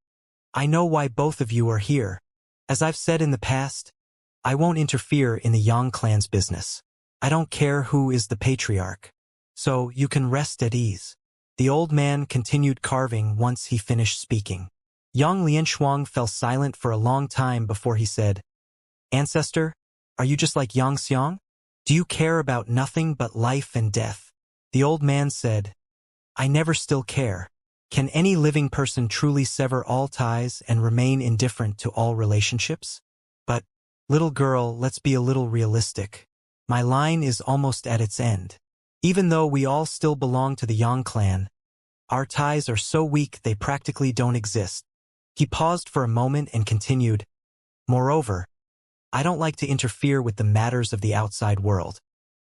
I know why both of you are here. As I've said in the past, I won't interfere in the Yang clan's business. I don't care who is the patriarch. So you can rest at ease. The old man continued carving once he finished speaking. Yang Lianshuang fell silent for a long time before he said, Ancestor, are you just like Xianxia? Do you care about nothing but life and death? The old man said, I never still care. Can any living person truly sever all ties and remain indifferent to all relationships? But, little girl, let's be a little realistic. My line is almost at its end. Even though we all still belong to the Yang clan, our ties are so weak they practically don't exist. He paused for a moment and continued, Moreover, I don't like to interfere with the matters of the outside world.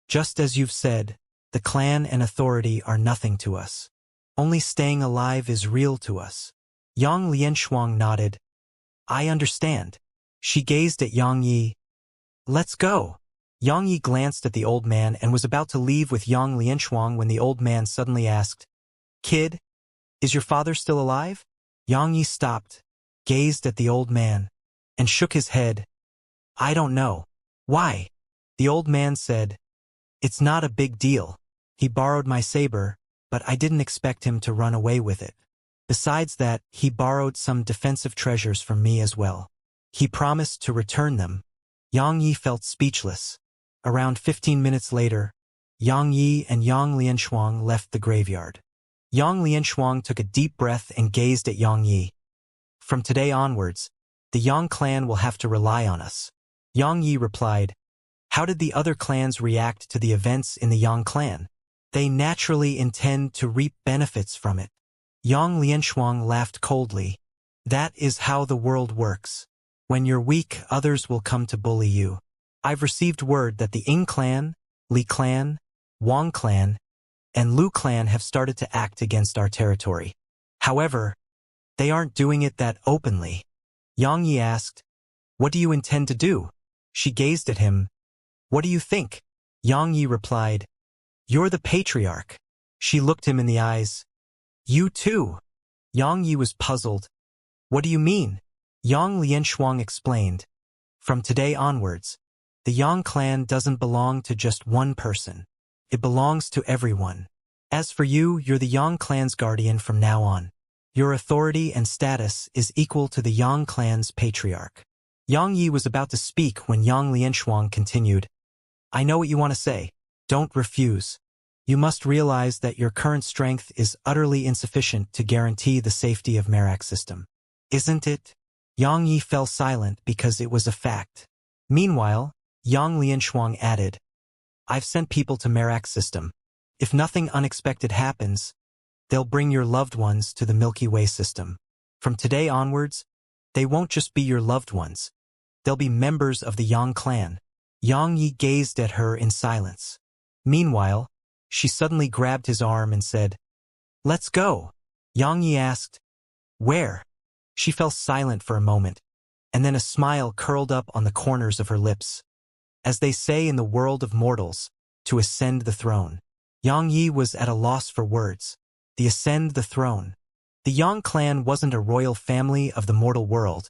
Just as you've said, the clan and authority are nothing to us. Only staying alive is real to us. Yang Lianshuang nodded. I understand. She gazed at Yang Yi. Let's go. Yang Yi glanced at the old man and was about to leave with Yang Lianshuang when the old man suddenly asked, Kid, is your father still alive? Yang Yi stopped, gazed at the old man, and shook his head. I don't know. Why? The old man said, It's not a big deal. He borrowed my saber, but I didn't expect him to run away with it. Besides that, he borrowed some defensive treasures from me as well. He promised to return them. Yang Yi felt speechless. Around 15 minutes later, Yang Yi and Yang Lianshuang left the graveyard. Yang Lianshuang took a deep breath and gazed at Yang Yi. From today onwards, the Yang clan will have to rely on us. Yang Yi replied, How did the other clans react to the events in the Yang clan? They naturally intend to reap benefits from it. Yang Lianshuang laughed coldly. That is how the world works. When you're weak, others will come to bully you. I've received word that the Ying clan, Li clan, Wang clan, and Lu clan have started to act against our territory. However, they aren't doing it that openly. Yang Yi asked, What do you intend to do? She gazed at him. What do you think? Yang Yi replied, You're the patriarch. She looked him in the eyes. You too. Yang Yi was puzzled. What do you mean? Yang Lianshuang explained. From today onwards, the Yang clan doesn't belong to just one person. It belongs to everyone. As for you, you're the Yang clan's guardian from now on. Your authority and status is equal to the Yang clan's patriarch. Yang Yi was about to speak when Yang Lianshuang continued. I know what you want to say. Don't refuse. You must realize that your current strength is utterly insufficient to guarantee the safety of Merak's system. Isn't it? Yang Yi fell silent because it was a fact. Meanwhile, Yang Lianshuang added, I've sent people to Merak's system. If nothing unexpected happens, they'll bring your loved ones to the Milky Way system. From today onwards, they won't just be your loved ones. They'll be members of the Yang clan. Yang Yi gazed at her in silence. Meanwhile, she suddenly grabbed his arm and said, Let's go. Yang Yi asked, Where? She fell silent for a moment, and then a smile curled up on the corners of her lips. As they say in the world of mortals, to ascend the throne. Yang Yi was at a loss for words. The ascend the throne. The Yang clan wasn't a royal family of the mortal world,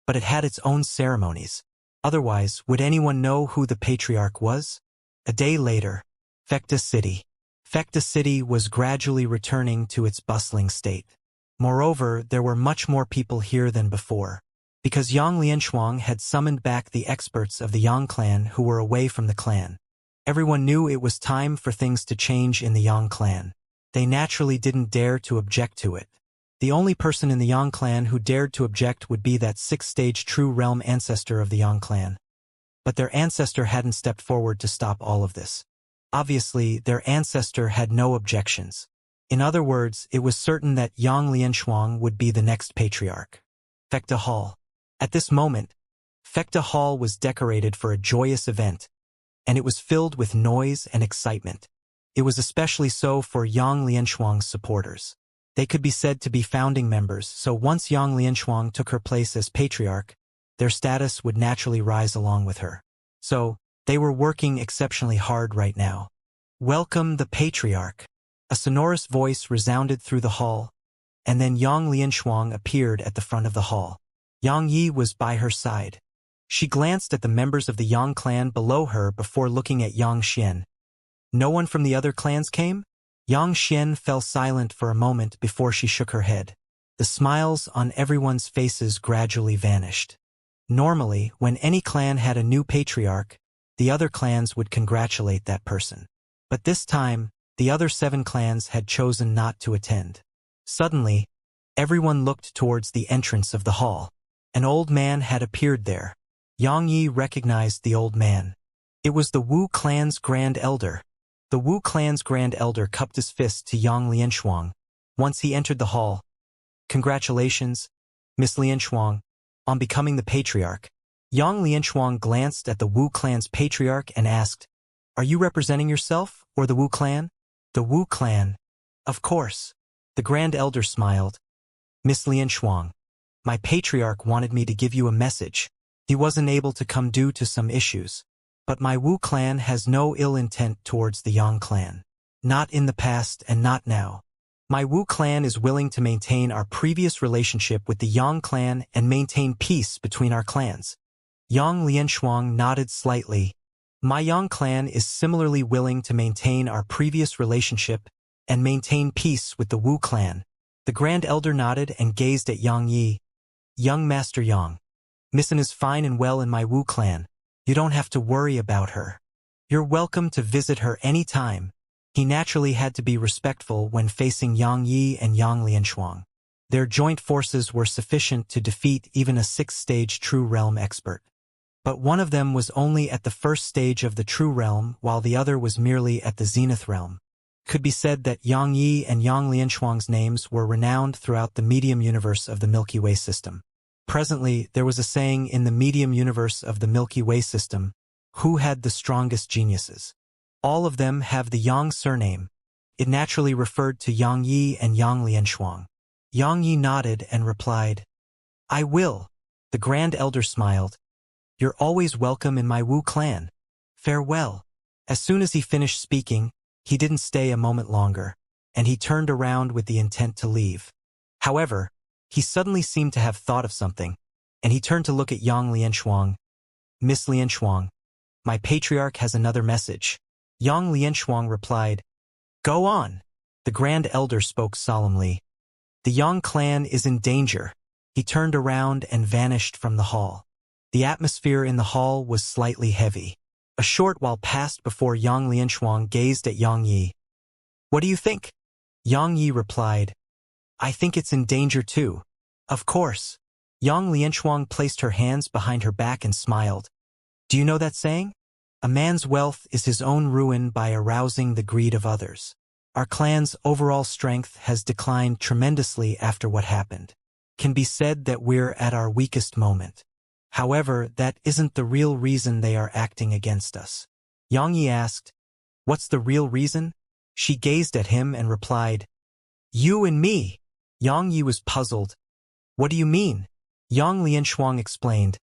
but it had its own ceremonies. Otherwise, would anyone know who the patriarch was? A day later, Fecta City. Fecta City was gradually returning to its bustling state. Moreover, there were much more people here than before, because Yang Lianshuang had summoned back the experts of the Yang clan who were away from the clan. Everyone knew it was time for things to change in the Yang clan. They naturally didn't dare to object to it. The only person in the Yang clan who dared to object would be that sixth-stage true realm ancestor of the Yang clan. But their ancestor hadn't stepped forward to stop all of this. Obviously, their ancestor had no objections. In other words, it was certain that Yang Lianshuang would be the next patriarch. Fecta Hall. At this moment, Fecta Hall was decorated for a joyous event, and it was filled with noise and excitement. It was especially so for Yang Lianshuang's supporters. They could be said to be founding members, so once Yang Lianshuang took her place as patriarch, their status would naturally rise along with her. So, they were working exceptionally hard right now. Welcome the patriarch. A sonorous voice resounded through the hall, and then Yang Lianshuang appeared at the front of the hall. Yang Yi was by her side. She glanced at the members of the Yang clan below her before looking at Yang Xian. No one from the other clans came? Yang Xian fell silent for a moment before she shook her head. The smiles on everyone's faces gradually vanished. Normally, when any clan had a new patriarch, the other clans would congratulate that person. But this time, the other 7 clans had chosen not to attend. Suddenly, everyone looked towards the entrance of the hall. An old man had appeared there. Yang Yi recognized the old man. It was the Wu clan's Grand Elder. The Wu clan's Grand Elder cupped his fist to Yang Lianshuang once he entered the hall. Congratulations, Miss Lianshuang, on becoming the patriarch. Yang Lianshuang glanced at the Wu clan's patriarch and asked, "Are you representing yourself or the Wu clan?" "The Wu clan. Of course." The Grand Elder smiled. "Miss Lianshuang, my patriarch wanted me to give you a message. He wasn't able to come due to some issues. But my Wu clan has no ill intent towards the Yang clan. Not in the past and not now. My Wu clan is willing to maintain our previous relationship with the Yang clan and maintain peace between our clans." Yang Lianshuang nodded slightly. "My Yang clan is similarly willing to maintain our previous relationship and maintain peace with the Wu clan." The Grand Elder nodded and gazed at Yang Yi. "Young Master Yang, Missin is fine and well in my Wu clan. You don't have to worry about her. You're welcome to visit her any time." He naturally had to be respectful when facing Yang Yi and Yang Lianshuang. Their joint forces were sufficient to defeat even a 6th-stage True Realm expert. But one of them was only at the 1st stage of the True Realm, while the other was merely at the Zenith Realm. Could be said that Yang Yi and Yang Lianshuang's names were renowned throughout the medium universe of the Milky Way system. Presently, there was a saying in the medium universe of the Milky Way system, "Who had the strongest geniuses?" All of them have the Yang surname. It naturally referred to Yang Yi and Yang Lianshuang. Yang Yi nodded and replied, "I will." The Grand Elder smiled. "You're always welcome in my Wu clan. Farewell." As soon as he finished speaking, he didn't stay a moment longer, and he turned around with the intent to leave. However, he suddenly seemed to have thought of something, and he turned to look at Yang Lianshuang. "Miss Lianshuang, my patriarch has another message." Yang Lianshuang replied, "Go on." The Grand Elder spoke solemnly. "The Yang clan is in danger." He turned around and vanished from the hall. The atmosphere in the hall was slightly heavy. A short while passed before Yang Lianshuang gazed at Yang Yi. "What do you think?" Yang Yi replied, "I think it's in danger too." "Of course." Yang Lianshuang placed her hands behind her back and smiled. "Do you know that saying? A man's wealth is his own ruin by arousing the greed of others. Our clan's overall strength has declined tremendously after what happened. Can be said that we're at our weakest moment. However, that isn't the real reason they are acting against us." Yang Yi asked, "What's the real reason?" She gazed at him and replied, "You and me." Yang Yi was puzzled. "What do you mean?" Yang Lianshuang explained,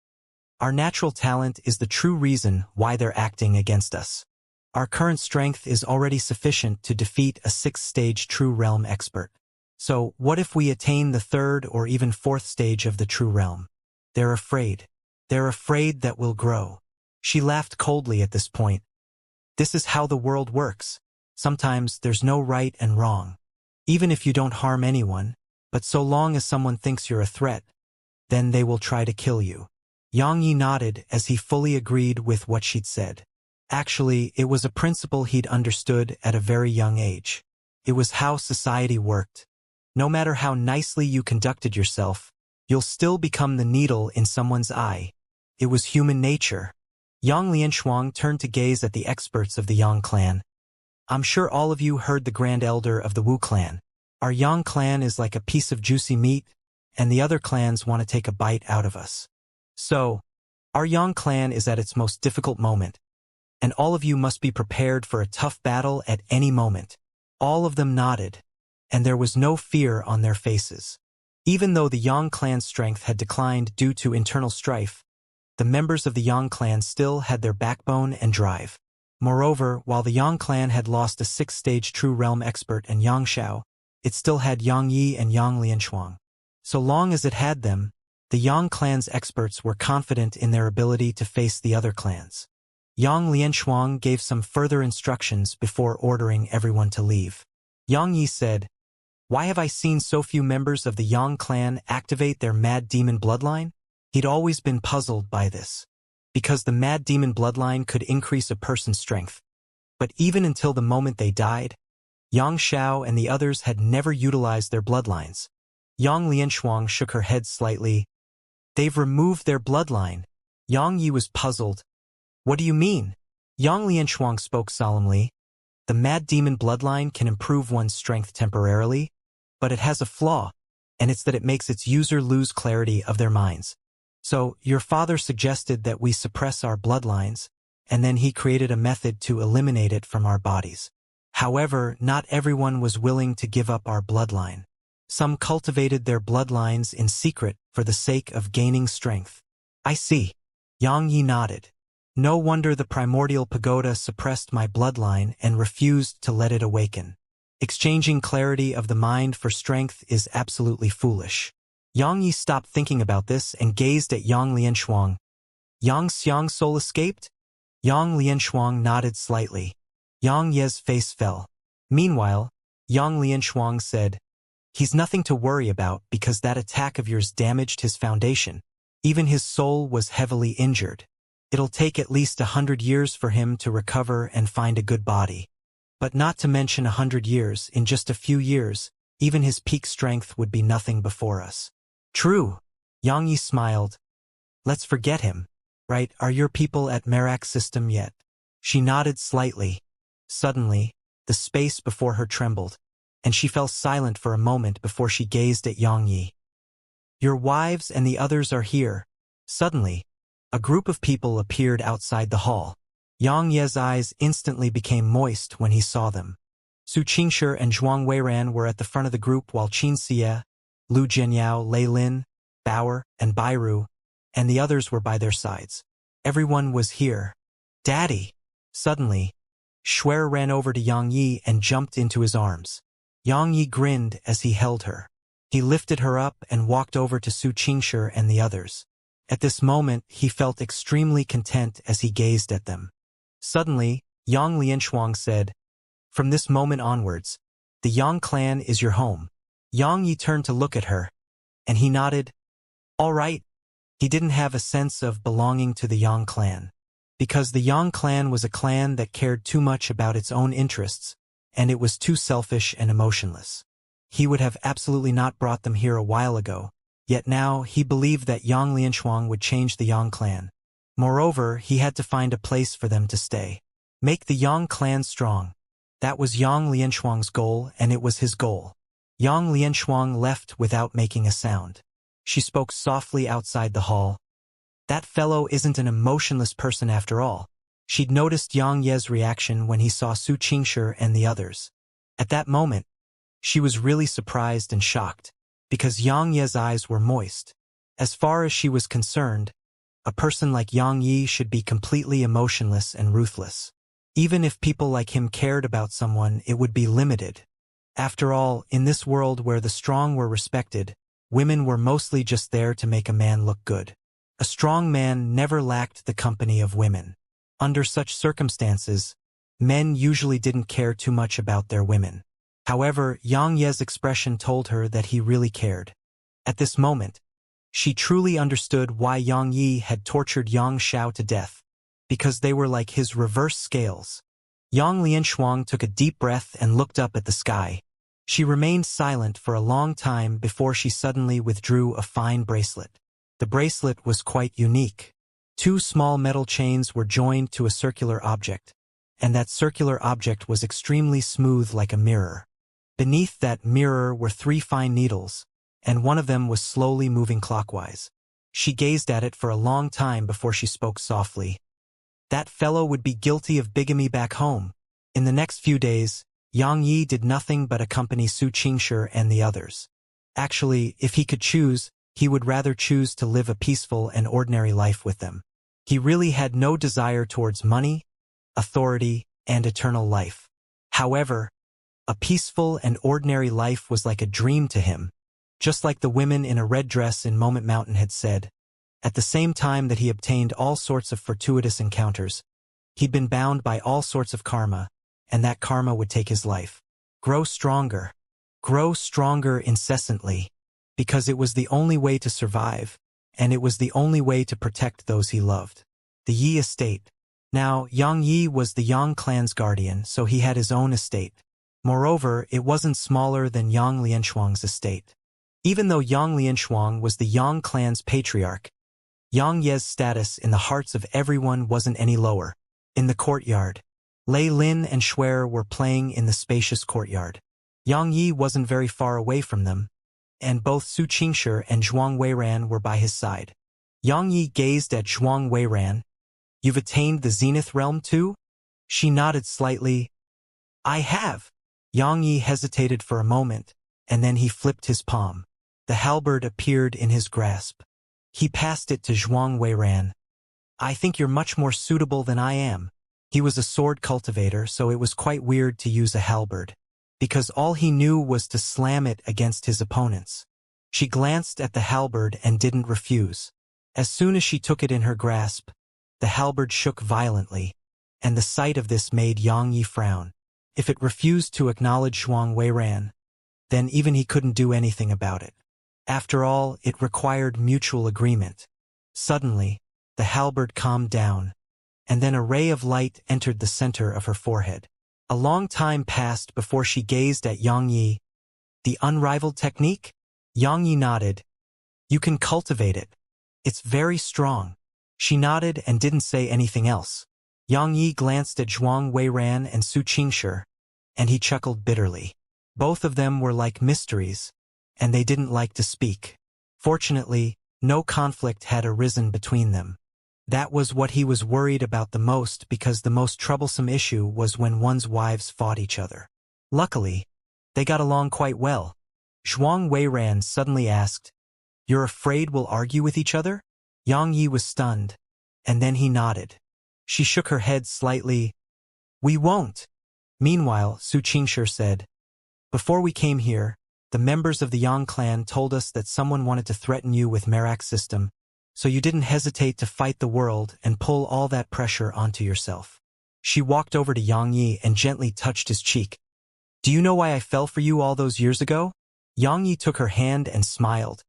"Our natural talent is the true reason why they're acting against us. Our current strength is already sufficient to defeat a 6th-stage True Realm expert. So, what if we attain the 3rd or even 4th stage of the True Realm? They're afraid. They're afraid that we'll grow." She laughed coldly at this point. This is how the world works. Sometimes there's no right and wrong. Even if you don't harm anyone, but so long as someone thinks you're a threat, then they will try to kill you. Yang Yi nodded as he fully agreed with what she'd said. Actually, it was a principle he'd understood at a very young age. It was how society worked. No matter how nicely you conducted yourself, you'll still become the needle in someone's eye. It was human nature. Yang Lianshuang turned to gaze at the experts of the Yang clan. I'm sure all of you heard the Grand Elder of the Wu clan. Our Yang clan is like a piece of juicy meat, and the other clans want to take a bite out of us. So, our Yang clan is at its most difficult moment, and all of you must be prepared for a tough battle at any moment. All of them nodded, and there was no fear on their faces. Even though the Yang clan's strength had declined due to internal strife, the members of the Yang clan still had their backbone and drive. Moreover, while the Yang clan had lost a 6th-stage True Realm expert and Xianxia, it still had Yang Yi and Yang Lianshuang. So long as it had them, the Yang clan's experts were confident in their ability to face the other clans. Yang Lianshuang gave some further instructions before ordering everyone to leave. Yang Yi said, "Why have I seen so few members of the Yang clan activate their mad demon bloodline?" He'd always been puzzled by this, because the mad demon bloodline could increase a person's strength. But even until the moment they died, Yang Xiao and the others had never utilized their bloodlines. Yang Lianshuang shook her head slightly. "They've removed their bloodline." Yang Yi was puzzled. "What do you mean?" Yang Lianshuang spoke solemnly. "The mad demon bloodline can improve one's strength temporarily, but it has a flaw, and it's that it makes its user lose clarity of their minds. So, your father suggested that we suppress our bloodlines, and then he created a method to eliminate it from our bodies. However, not everyone was willing to give up our bloodline. Some cultivated their bloodlines in secret for the sake of gaining strength." "I see." Yang Yi nodded. "No wonder the primordial pagoda suppressed my bloodline and refused to let it awaken. Exchanging clarity of the mind for strength is absolutely foolish." Yang Yi stopped thinking about this and gazed at Yang Lianshuang. "Yang Xiang's soul escaped?" Yang Lianshuang nodded slightly. Yang Ye's face fell. Meanwhile, Yang Lianshuang said, "He's nothing to worry about because that attack of yours damaged his foundation. Even his soul was heavily injured. It'll take at least 100 years for him to recover and find a good body. But not to mention 100 years, in just a few years, even his peak strength would be nothing before us." "True." Yang Yi smiled. "Let's forget him. Right, are your people at Merak system yet?" She nodded slightly. Suddenly, the space before her trembled, and she fell silent for a moment before she gazed at Yang Yi. "Your wives and the others are here." Suddenly, a group of people appeared outside the hall. Yang Ye's eyes instantly became moist when he saw them. Su Qingshi and Zhuang Weiran were at the front of the group while Xianxia, Lu Jianyao, Lei Lin, Bauer, and Bairu, and the others were by their sides. Everyone was here. "Daddy!" Suddenly, Shuer ran over to Yang Yi and jumped into his arms. Yang Yi grinned as he held her. He lifted her up and walked over to Su Qingshi and the others. At this moment, he felt extremely content as he gazed at them. Suddenly, Yang Lianshuang said, "From this moment onwards, the Yang clan is your home." Yang Yi turned to look at her, and he nodded. "All right." He didn't have a sense of belonging to the Yang clan, because the Yang clan was a clan that cared too much about its own interests, and it was too selfish and emotionless. He would have absolutely not brought them here a while ago, yet now he believed that Yang Lianshuang would change the Yang clan. Moreover, he had to find a place for them to stay. Make the Yang clan strong. That was Yang Lianshuang's goal, and it was his goal. Yang Lianshuang left without making a sound. She spoke softly outside the hall. "That fellow isn't an emotionless person after all." She'd noticed Yang Ye's reaction when he saw Su Qingshi and the others. At that moment, she was really surprised and shocked, because Yang Ye's eyes were moist. As far as she was concerned, a person like Yang Yi should be completely emotionless and ruthless. Even if people like him cared about someone, it would be limited. After all, in this world where the strong were respected, women were mostly just there to make a man look good. A strong man never lacked the company of women. Under such circumstances, Men usually didn't care too much about their women. However, Yang Ye's expression told her that he really cared. At this moment, she truly understood why Yang Yi had tortured Yang Xiao to death, because they were like his reverse scales. Yang Lianshuang took a deep breath and looked up at the sky. She remained silent for a long time before she suddenly withdrew a fine bracelet. The bracelet was quite unique. 2 small metal chains were joined to a circular object, and that circular object was extremely smooth like a mirror. Beneath that mirror were 3 fine needles, and one of them was slowly moving clockwise. She gazed at it for a long time before she spoke softly. That fellow would be guilty of bigamy back home. In the next few days, Yang Yi did nothing but accompany Su Qingshi and the others. Actually, if he could choose, he would rather choose to live a peaceful and ordinary life with them. He really had no desire towards money, authority, and eternal life. However, a peaceful and ordinary life was like a dream to him, just like the women in a red dress in Moment Mountain had said. At the same time that he obtained all sorts of fortuitous encounters, he'd been bound by all sorts of karma, and that karma would take his life. Grow stronger incessantly, because it was the only way to survive, and it was the only way to protect those he loved. The Yi estate. Now, Yang Yi was the Yang clan's guardian, so he had his own estate. Moreover, it wasn't smaller than Yang Lianshuang's estate. Even though Yang Lianshuang was the Yang clan's patriarch, Yang Ye's status in the hearts of everyone wasn't any lower. In the courtyard, Lei Lin and Shuer were playing in the spacious courtyard. Yang Yi wasn't very far away from them, and both Su Qingshi and Zhuang Weiran were by his side. Yang Yi gazed at Zhuang Weiran. "You've attained the Zenith realm too?" She nodded slightly. "I have." Yang Yi hesitated for a moment, and then he flipped his palm. The halberd appeared in his grasp. He passed it to Zhuang Weiran. "I think you're much more suitable than I am." He was a sword cultivator, so it was quite weird to use a halberd, because all he knew was to slam it against his opponents. She glanced at the halberd and didn't refuse. As soon as she took it in her grasp, the halberd shook violently, and the sight of this made Yang Yi frown. If it refused to acknowledge Zhuang Weiran, then even he couldn't do anything about it. After all, it required mutual agreement. Suddenly, the halberd calmed down, and then a ray of light entered the center of her forehead. A long time passed before she gazed at Yang Yi. "The unrivaled technique?" Yang Yi nodded. "You can cultivate it. It's very strong." She nodded and didn't say anything else. Yang Yi glanced at Zhuang Weiran and Su Qingshi, and he chuckled bitterly. Both of them were like mysteries, and they didn't like to speak. Fortunately, no conflict had arisen between them. That was what he was worried about the most, because the most troublesome issue was when one's wives fought each other. Luckily, they got along quite well. Zhuang Weiran suddenly asked, "You're afraid we'll argue with each other?" Yang Yi was stunned, and then he nodded. She shook her head slightly. "We won't." Meanwhile, Su Qingshi said, "Before we came here, the members of the Yang clan told us that someone wanted to threaten you with Merak's system, so you didn't hesitate to fight the world and pull all that pressure onto yourself." She walked over to Yang Yi and gently touched his cheek. "Do you know why I fell for you all those years ago?" Yang Yi took her hand and smiled.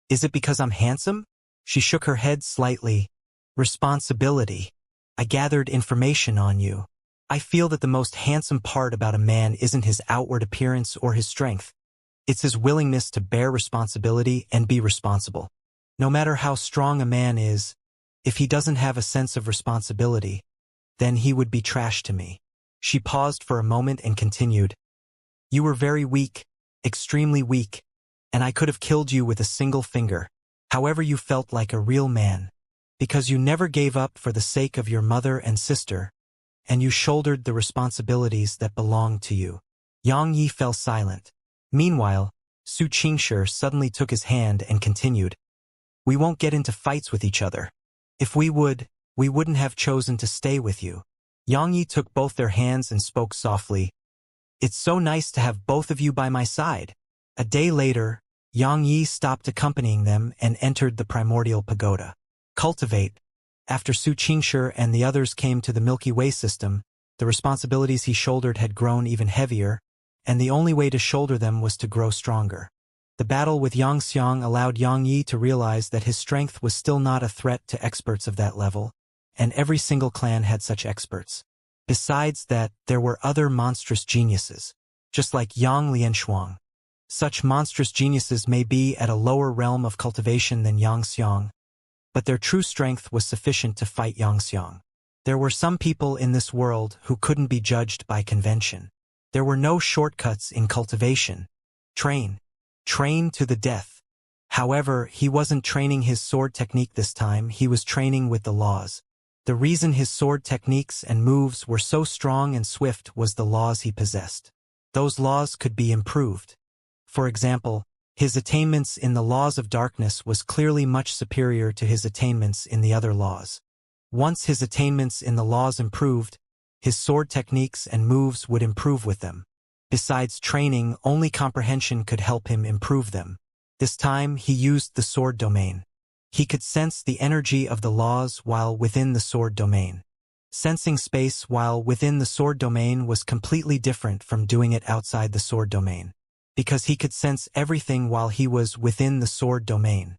"Is it because I'm handsome?" She shook her head slightly. "Responsibility. I gathered information on you. I feel that the most handsome part about a man isn't his outward appearance or his strength. It's his willingness to bear responsibility and be responsible. No matter how strong a man is, if he doesn't have a sense of responsibility, then he would be trash to me." She paused for a moment and continued, "You were very weak, extremely weak, and I could have killed you with a single finger. However, you felt like a real man, because you never gave up for the sake of your mother and sister, and you shouldered the responsibilities that belonged to you." Yang Yi fell silent. Meanwhile, Su Qingshi suddenly took his hand and continued, "We won't get into fights with each other. If we would, we wouldn't have chosen to stay with you." Yang Yi took both their hands and spoke softly, "It's so nice to have both of you by my side." A day later, Yang Yi stopped accompanying them and entered the primordial pagoda. Cultivate. After Su Qingshi and the others came to the Milky Way system, The responsibilities he shouldered had grown even heavier, and the only way to shoulder them was to grow stronger. The battle with Xianxia allowed Yang Yi to realize that his strength was still not a threat to experts of that level, and every single clan had such experts. Besides that, there were other monstrous geniuses, just like Yang Lianshuang. Such monstrous geniuses may be at a lower realm of cultivation than Xianxia, but their true strength was sufficient to fight Xianxia. There were some people in this world who couldn't be judged by convention. There were no shortcuts in cultivation. Train to the death. However, he wasn't training his sword technique this time, he was training with the laws. The reason his sword techniques and moves were so strong and swift was the laws he possessed. Those laws could be improved. For example, his attainments in the laws of darkness was clearly much superior to his attainments in the other laws. Once his attainments in the laws improved, his sword techniques and moves would improve with them. Besides training, only comprehension could help him improve them. This time he used the sword domain. He could sense the energy of the laws while within the sword domain. Sensing space while within the sword domain was completely different from doing it outside the sword domain, because he could sense everything while he was within the sword domain.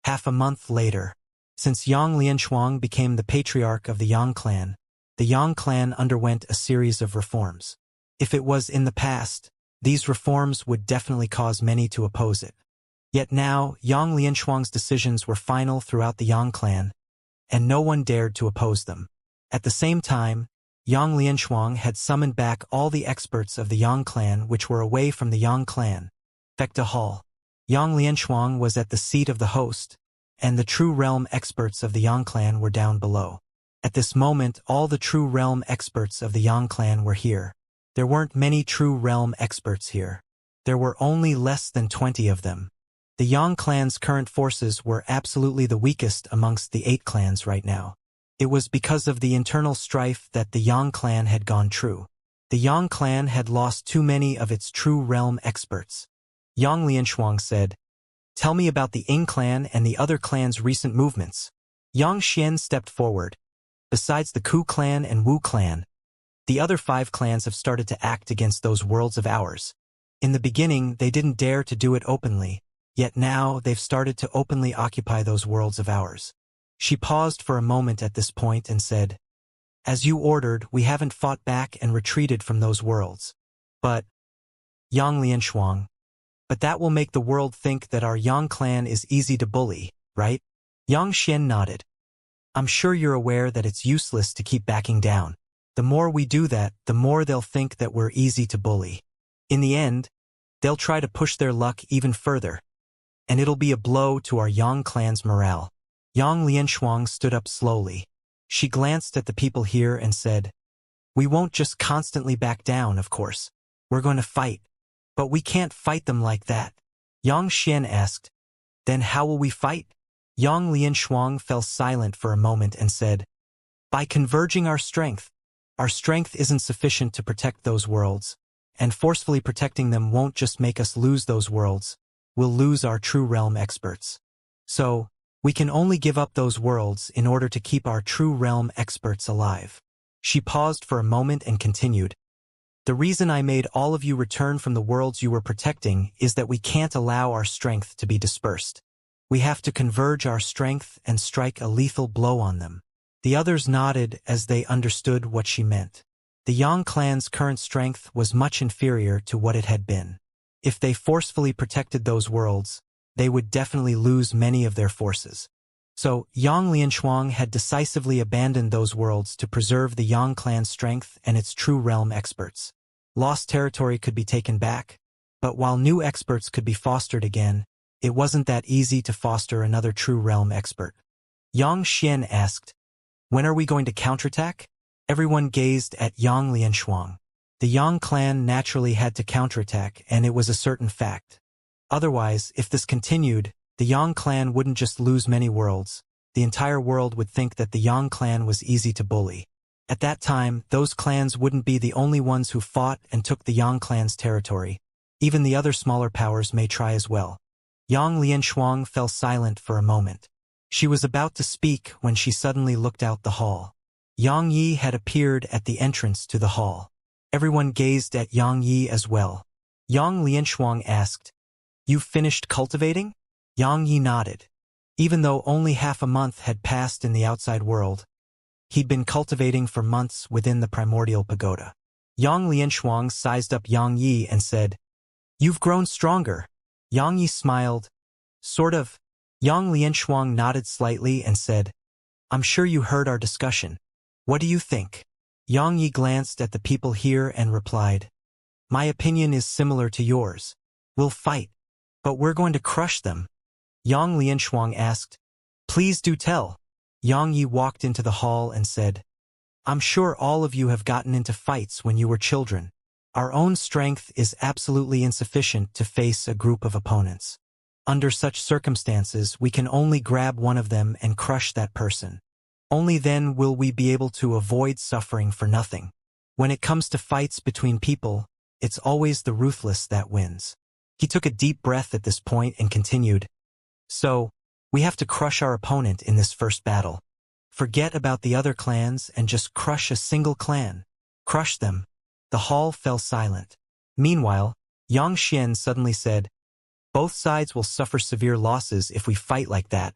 Half a month later, since Yang Lianshuang became the patriarch of the Yang clan, the Yang clan underwent a series of reforms. If it was in the past, these reforms would definitely cause many to oppose it. Yet now, Yang Lianshuang's decisions were final throughout the Yang clan, and no one dared to oppose them. At the same time, Yang Lianshuang had summoned back all the experts of the Yang clan which were away from the Yang clan. Vecta Hall. Yang Lianshuang was at the seat of the host, and the True Realm experts of the Yang clan were down below. At this moment, all the True Realm experts of the Yang clan were here. There weren't many True Realm experts here. There were only less than 20 of them. The Yang clan's current forces were absolutely the weakest amongst the 8 clans right now. It was because of the internal strife that the Yang clan had gone true. The Yang clan had lost too many of its True Realm experts. Yang Lianshuang said, "Tell me about the Ying clan and the other clans' recent movements." Yang Xian stepped forward. Besides the Ku clan and Wu clan, the other 5 clans have started to act against those worlds of ours. In the beginning, they didn't dare to do it openly, yet now they've started to openly occupy those worlds of ours. She paused for a moment at this point and said, "As you ordered, we haven't fought back and retreated from those worlds. But, Yang Lianshuang, but that will make the world think that our Yang clan is easy to bully, right?" Yang Xian nodded. "I'm sure you're aware that it's useless to keep backing down. The more we do that, the more they'll think that we're easy to bully. In the end, they'll try to push their luck even further, and it'll be a blow to our Yang clan's morale." Yang Lianshuang stood up slowly. She glanced at the people here and said, "We won't just constantly back down, of course. We're going to fight. But we can't fight them like that." Yang Xian asked, "Then how will we fight?" Yang Lianshuang fell silent for a moment and said, "By converging our strength. Our strength isn't sufficient to protect those worlds, and forcefully protecting them won't just make us lose those worlds, we'll lose our True Realm experts. So, we can only give up those worlds in order to keep our True Realm experts alive." She paused for a moment and continued, "The reason I made all of you return from the worlds you were protecting is that we can't allow our strength to be dispersed. We have to converge our strength and strike a lethal blow on them." The others nodded as they understood what she meant. The Yang clan's current strength was much inferior to what it had been. If they forcefully protected those worlds, they would definitely lose many of their forces. So, Yang Lianshuang had decisively abandoned those worlds to preserve the Yang clan's strength and its True Realm experts. Lost territory could be taken back, but while new experts could be fostered again, it wasn't that easy to foster another True Realm expert. Yang Xian asked, "When are we going to counterattack?" Everyone gazed at Yang Lianshuang. The Yang clan naturally had to counterattack, and it was a certain fact. Otherwise, if this continued, the Yang clan wouldn't just lose many worlds, the entire world would think that the Yang clan was easy to bully. At that time, those clans wouldn't be the only ones who fought and took the Yang clan's territory. Even the other smaller powers may try as well. Yang Lianshuang fell silent for a moment. She was about to speak when she suddenly looked out the hall. Yang Yi had appeared at the entrance to the hall. Everyone gazed at Yang Yi as well. Yang Lianshuang asked, "You've finished cultivating?" Yang Yi nodded. Even though only half a month had passed in the outside world, he'd been cultivating for months within the primordial pagoda. Yang Lianshuang sized up Yang Yi and said, "You've grown stronger." Yang Yi smiled. "Sort of." Yang Lianshuang nodded slightly and said, "I'm sure you heard our discussion. What do you think?" Yang Yi glanced at the people here and replied, "My opinion is similar to yours. We'll fight, but we're going to crush them." Yang Lianshuang asked, "Please do tell." Yang Yi walked into the hall and said, "I'm sure all of you have gotten into fights when you were children. Our own strength is absolutely insufficient to face a group of opponents. Under such circumstances, we can only grab one of them and crush that person. Only then will we be able to avoid suffering for nothing. When it comes to fights between people, it's always the ruthless that wins." He took a deep breath at this point and continued, "So, we have to crush our opponent in this first battle. Forget about the other clans and just crush a single clan. Crush them." The hall fell silent. Meanwhile, Xianxia suddenly said, "Both sides will suffer severe losses if we fight like that,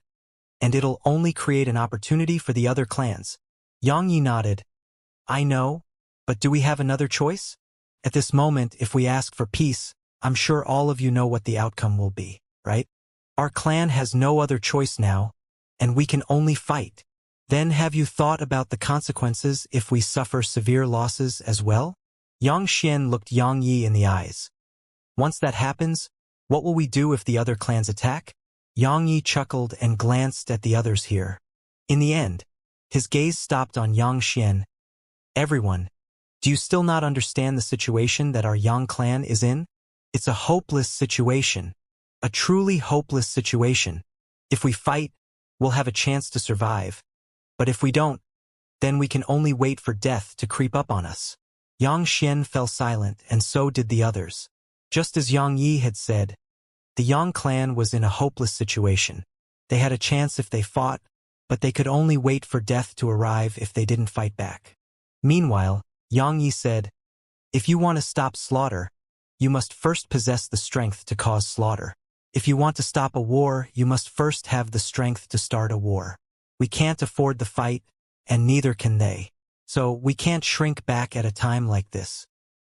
and it'll only create an opportunity for the other clans." Yang Yi nodded. "I know, but do we have another choice? At this moment, if we ask for peace, I'm sure all of you know what the outcome will be, right? Our clan has no other choice now, and we can only fight. Then have you thought about the consequences if we suffer severe losses as well?" Yang Xian looked Yang Yi in the eyes. "Once that happens, what will we do if the other clans attack?" Yang Yi chuckled and glanced at the others here. In the end, his gaze stopped on Yang Xian. "Everyone, do you still not understand the situation that our Yang clan is in? It's a hopeless situation. A truly hopeless situation. If we fight, we'll have a chance to survive. But if we don't, then we can only wait for death to creep up on us." Yang Xian fell silent, and so did the others. Just as Yang Yi had said, the Yang clan was in a hopeless situation. They had a chance if they fought, but they could only wait for death to arrive if they didn't fight back. Meanwhile, Yang Yi said, "If you want to stop slaughter, you must first possess the strength to cause slaughter. If you want to stop a war, you must first have the strength to start a war. We can't afford the fight, and neither can they. So we can't shrink back at a time like this.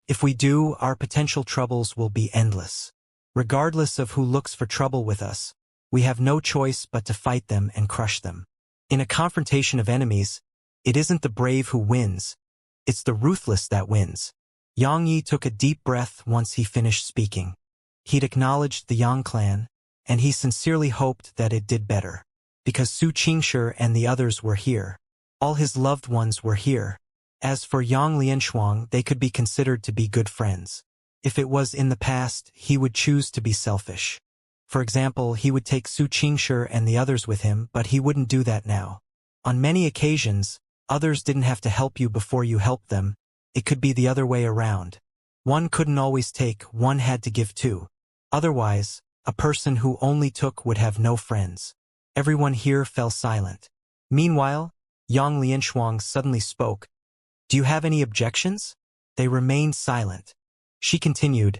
If we do, our potential troubles will be endless. Regardless of who looks for trouble with us, we have no choice but to fight them and crush them. In a confrontation of enemies, it isn't the brave who wins, it's the ruthless that wins." Yang Yi took a deep breath once he finished speaking. He'd acknowledged the Yang clan, and he sincerely hoped that it did better. Because Su Qingshi and the others were here. All his loved ones were here. As for Yang Lianshuang, they could be considered to be good friends. If it was in the past, he would choose to be selfish. For example, he would take Su Qingshi and the others with him, but he wouldn't do that now. On many occasions, others didn't have to help you before you helped them. It could be the other way around. One couldn't always take, one had to give too. Otherwise, a person who only took would have no friends. Everyone here fell silent. Meanwhile, Yang Lianshuang suddenly spoke. "Do you have any objections?" They remained silent. She continued,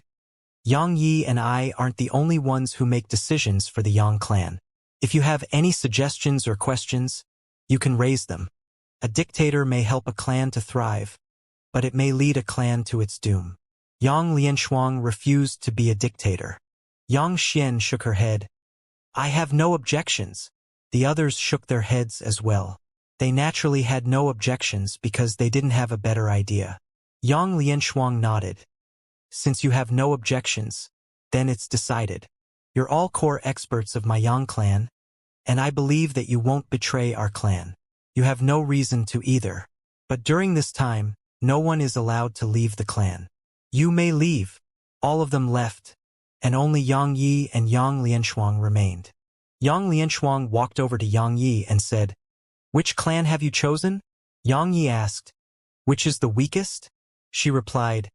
"Yang Yi and I aren't the only ones who make decisions for the Yang clan. If you have any suggestions or questions, you can raise them. A dictator may help a clan to thrive, but it may lead a clan to its doom." Yang Lianshuang refused to be a dictator. Yang Xian shook her head. "I have no objections." The others shook their heads as well. They naturally had no objections because they didn't have a better idea. Yang Lianshuang nodded. "Since you have no objections, then it's decided. You're all core experts of my Yang clan, and I believe that you won't betray our clan. You have no reason to either. But during this time, no one is allowed to leave the clan. You may leave." All of them left, and only Yang Yi and Yang Lianshuang remained. Yang Lianshuang walked over to Yang Yi and said, "Which clan have you chosen?" Yang Yi asked, "Which is the weakest?" She replied,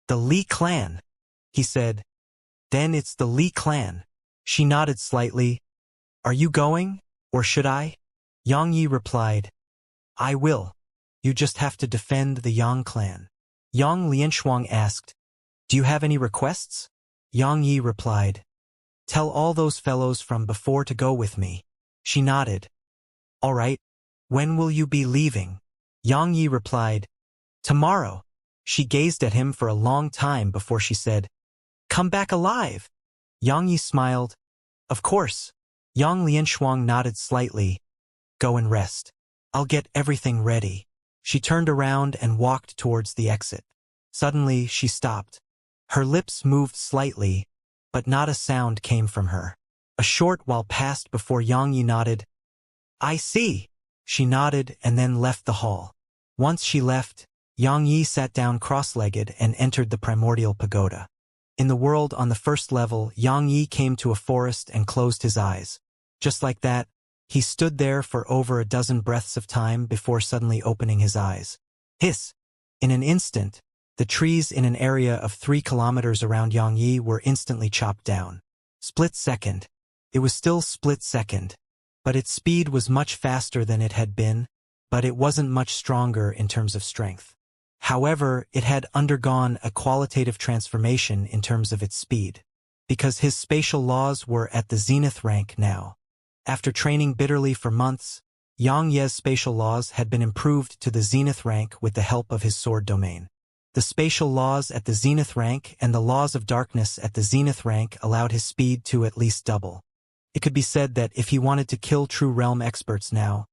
"The Li clan." He said, "Then it's the Li clan." She nodded slightly. "Are you going, or should I?" Yang Yi replied, "I will." You just have to defend the Yang clan. Yang Lianshuang asked, "Do you have any requests?" Yang Yi replied, "Tell all those fellows from before to go with me." She nodded. "All right. When will you be leaving?" Yang Yi replied, "Tomorrow." She gazed at him for a long time before she said, "Come back alive." Yang Yi smiled. "Of course." Yang Lianshuang nodded slightly. "Go and rest. I'll get everything ready." She turned around and walked towards the exit. Suddenly, she stopped. Her lips moved slightly, but not a sound came from her. A short while passed before Yang Yi nodded. "I see." She nodded and then left the hall. Once she left, Yang Yi sat down cross-legged and entered the primordial pagoda. In the world on the first level, Yang Yi came to a forest and closed his eyes. Just like that, he stood there for over a dozen breaths of time before suddenly opening his eyes. Hiss! In an instant, the trees in an area of 3 kilometers around Yang Yi were instantly chopped down. Split second. It was still split second, but its speed was much faster than it had been, but it wasn't much stronger in terms of strength. However, it had undergone a qualitative transformation in terms of its speed, because his spatial laws were at the zenith rank now. After training bitterly for months, Yang Ye's spatial laws had been improved to the zenith rank with the help of his sword domain. The spatial laws at the zenith rank and the laws of darkness at the zenith rank allowed his speed to at least double. It could be said that if he wanted to kill True Realm experts now,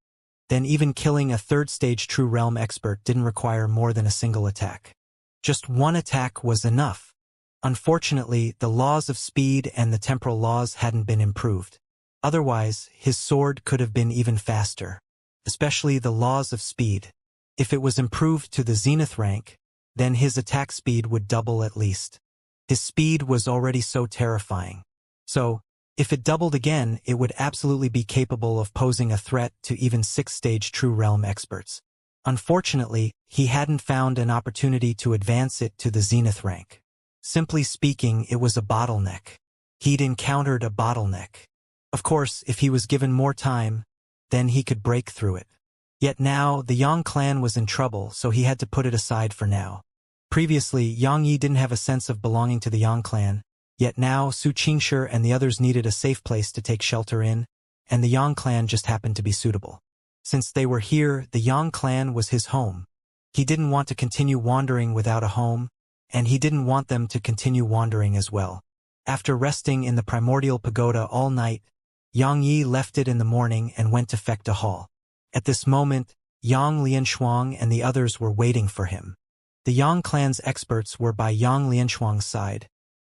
then even killing a 3rd stage True Realm expert didn't require more than a single attack. Just one attack was enough. Unfortunately, the laws of speed and the temporal laws hadn't been improved. Otherwise, his sword could have been even faster, especially the laws of speed. If it was improved to the zenith rank, then his attack speed would double at least. His speed was already so terrifying. So, if it doubled again, it would absolutely be capable of posing a threat to even 6th stage True Realm experts. Unfortunately, he hadn't found an opportunity to advance it to the zenith rank. Simply speaking, it was a bottleneck. He'd encountered a bottleneck. Of course, if he was given more time, then he could break through it. Yet now, the Yang clan was in trouble, so he had to put it aside for now. Previously, Yang Yi didn't have a sense of belonging to the Yang clan, yet now Su Qingshi and the others needed a safe place to take shelter in, and the Yang clan just happened to be suitable. Since they were here, the Yang clan was his home. He didn't want to continue wandering without a home, and he didn't want them to continue wandering as well. After resting in the primordial pagoda all night, Yang Yi left it in the morning and went to Fecta Hall. At this moment, Yang Lianshuang and the others were waiting for him. The Yang clan's experts were by Yang Lianshuang's side,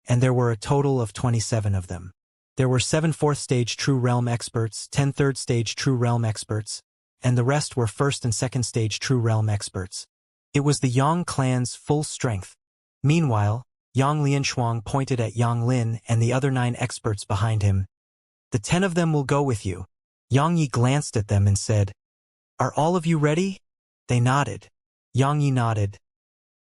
and there were a total of 27 of them. There were 7 4th stage True Realm experts, 10 3rd stage True Realm experts, and the rest were 1st and 2nd stage True Realm experts. It was the Yang clan's full strength. Meanwhile, Yang Lianshuang pointed at Yang Lin and the other 9 experts behind him. "The 10 of them will go with you." Yang Yi glanced at them and said, "Are all of you ready?" They nodded. Yang Yi nodded.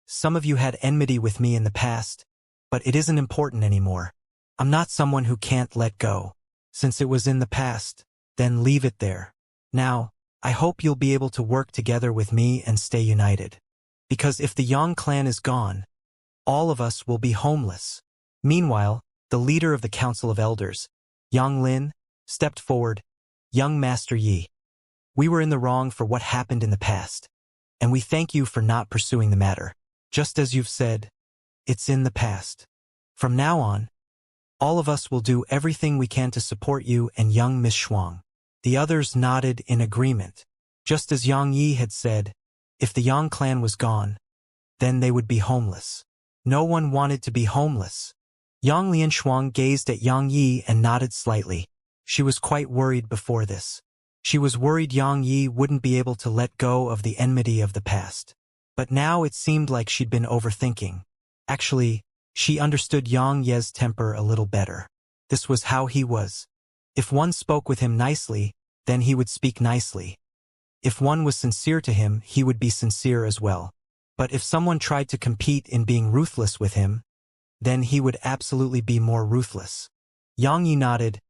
"Some of you had enmity with me in the past, but it isn't important anymore. I'm not someone who can't let go. Since it was in the past, then leave it there. Now, I hope you'll be able to work together with me and stay united. Because if the Yang clan is gone, all of us will be homeless." Meanwhile, the leader of the Council of Elders, Yang Lin, stepped forward. "Young Master Yi, we were in the wrong for what happened in the past, and we thank you for not pursuing the matter. Just as you've said, it's in the past. From now on, all of us will do everything we can to support you and young Miss Shuang." The others nodded in agreement. Just as Yang Yi had said, if the Yang clan was gone, then they would be homeless. No one wanted to be homeless. Yang Lianshuang gazed at Yang Yi and nodded slightly. She was quite worried before this. She was worried Yang Yi wouldn't be able to let go of the enmity of the past. But now it seemed like she'd been overthinking. Actually, she understood Yang Ye's temper a little better. This was how he was. If one spoke with him nicely, then he would speak nicely. If one was sincere to him, he would be sincere as well. But if someone tried to compete in being ruthless with him, then he would absolutely be more ruthless. Yang Yi nodded.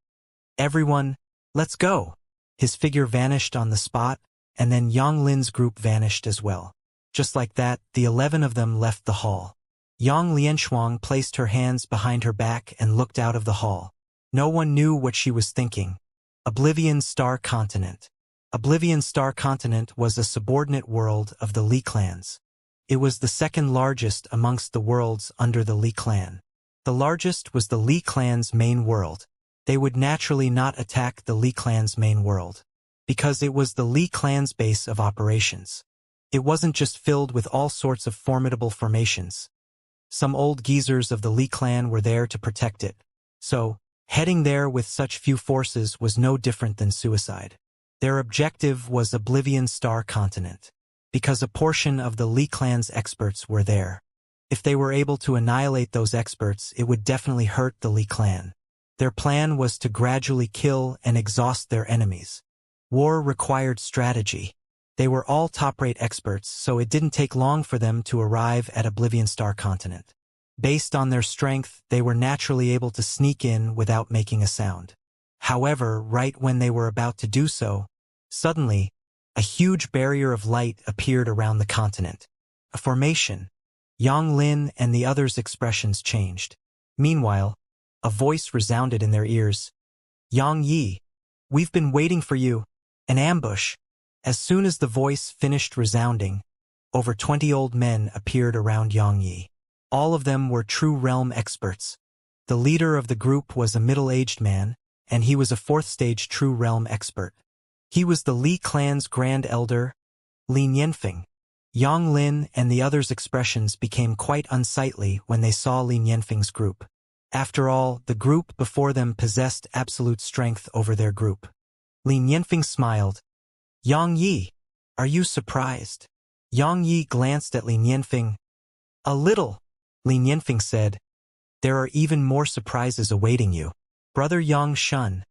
"Everyone, let's go." His figure vanished on the spot, and then Yang Lin's group vanished as well. Just like that, the 11 of them left the hall. Yang Lianshuang placed her hands behind her back and looked out of the hall. No one knew what she was thinking. Oblivion Star Continent. Oblivion Star Continent was a subordinate world of the Li clans. It was the second largest amongst the worlds under the Li clan. The largest was the Li clan's main world. They would naturally not attack the Li clan's main world, because it was the Li clan's base of operations. It wasn't just filled with all sorts of formidable formations. Some old geezers of the Li clan were there to protect it. So, heading there with such few forces was no different than suicide. Their objective was Oblivion Star Continent, because a portion of the Li clan's experts were there. If they were able to annihilate those experts, it would definitely hurt the Li clan. Their plan was to gradually kill and exhaust their enemies. War required strategy. They were all top-rate experts, so it didn't take long for them to arrive at Oblivion Star Continent. Based on their strength, they were naturally able to sneak in without making a sound. However, right when they were about to do so, suddenly, a huge barrier of light appeared around the continent. A formation. Yang Lin and the others' expressions changed. Meanwhile, a voice resounded in their ears. Yang Yi, we've been waiting for you. An ambush. As soon as the voice finished resounding, over 20 old men appeared around Yang Yi. All of them were true realm experts. The leader of the group was a middle-aged man, and he was a fourth-stage true realm expert. He was the Li clan's grand elder, Li Nianfeng. Yang Lin and the others' expressions became quite unsightly when they saw Li Nianfeng's group. After all, the group before them possessed absolute strength over their group. Li Nianfeng smiled. Yang Yi, are you surprised? Yang Yi glanced at Li Nianfeng. A little, Li Nianfeng said. There are even more surprises awaiting you. Brother Yang Shun,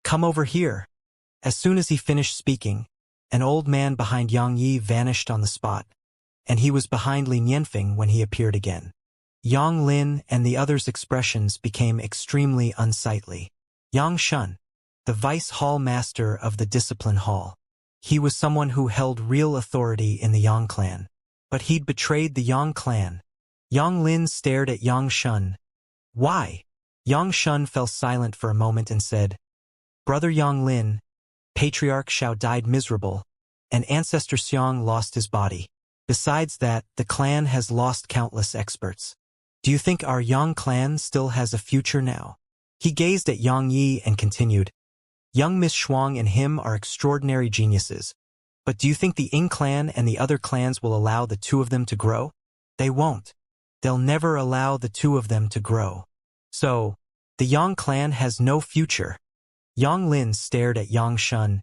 come over here. As soon as he finished speaking, an old man behind Yang Yi vanished on the spot, and he was behind Li Nianfeng when he appeared again. Yang Lin and the others' expressions became extremely unsightly. Yang Shun, the vice hall master of the discipline hall. He was someone who held real authority in the Yang clan. But he'd betrayed the Yang clan. Yang Lin stared at Yang Shun. Why? Yang Shun fell silent for a moment and said, Brother Yang Lin, Patriarch Xiao died miserable, and Ancestor Xiang lost his body. Besides that, the clan has lost countless experts. Do you think our Yang clan still has a future now? He gazed at Yang Yi and continued, Young Miss Shuang and him are extraordinary geniuses. But do you think the Ying clan and the other clans will allow the two of them to grow? They won't. They'll never allow the two of them to grow. So, the Yang clan has no future. Yang Lin stared at Yang Shun.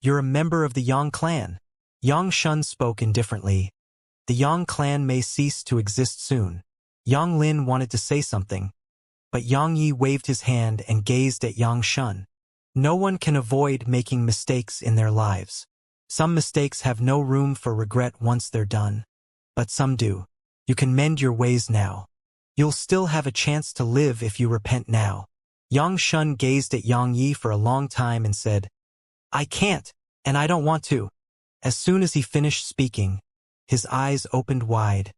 You're a member of the Yang clan. Yang Shun spoke indifferently. The Yang clan may cease to exist soon. Yang Lin wanted to say something, but Yang Yi waved his hand and gazed at Yang Shun. No one can avoid making mistakes in their lives. Some mistakes have no room for regret once they're done. But some do. You can mend your ways now. You'll still have a chance to live if you repent now. Yang Shun gazed at Yang Yi for a long time and said, I can't, and I don't want to. As soon as he finished speaking, his eyes opened wide,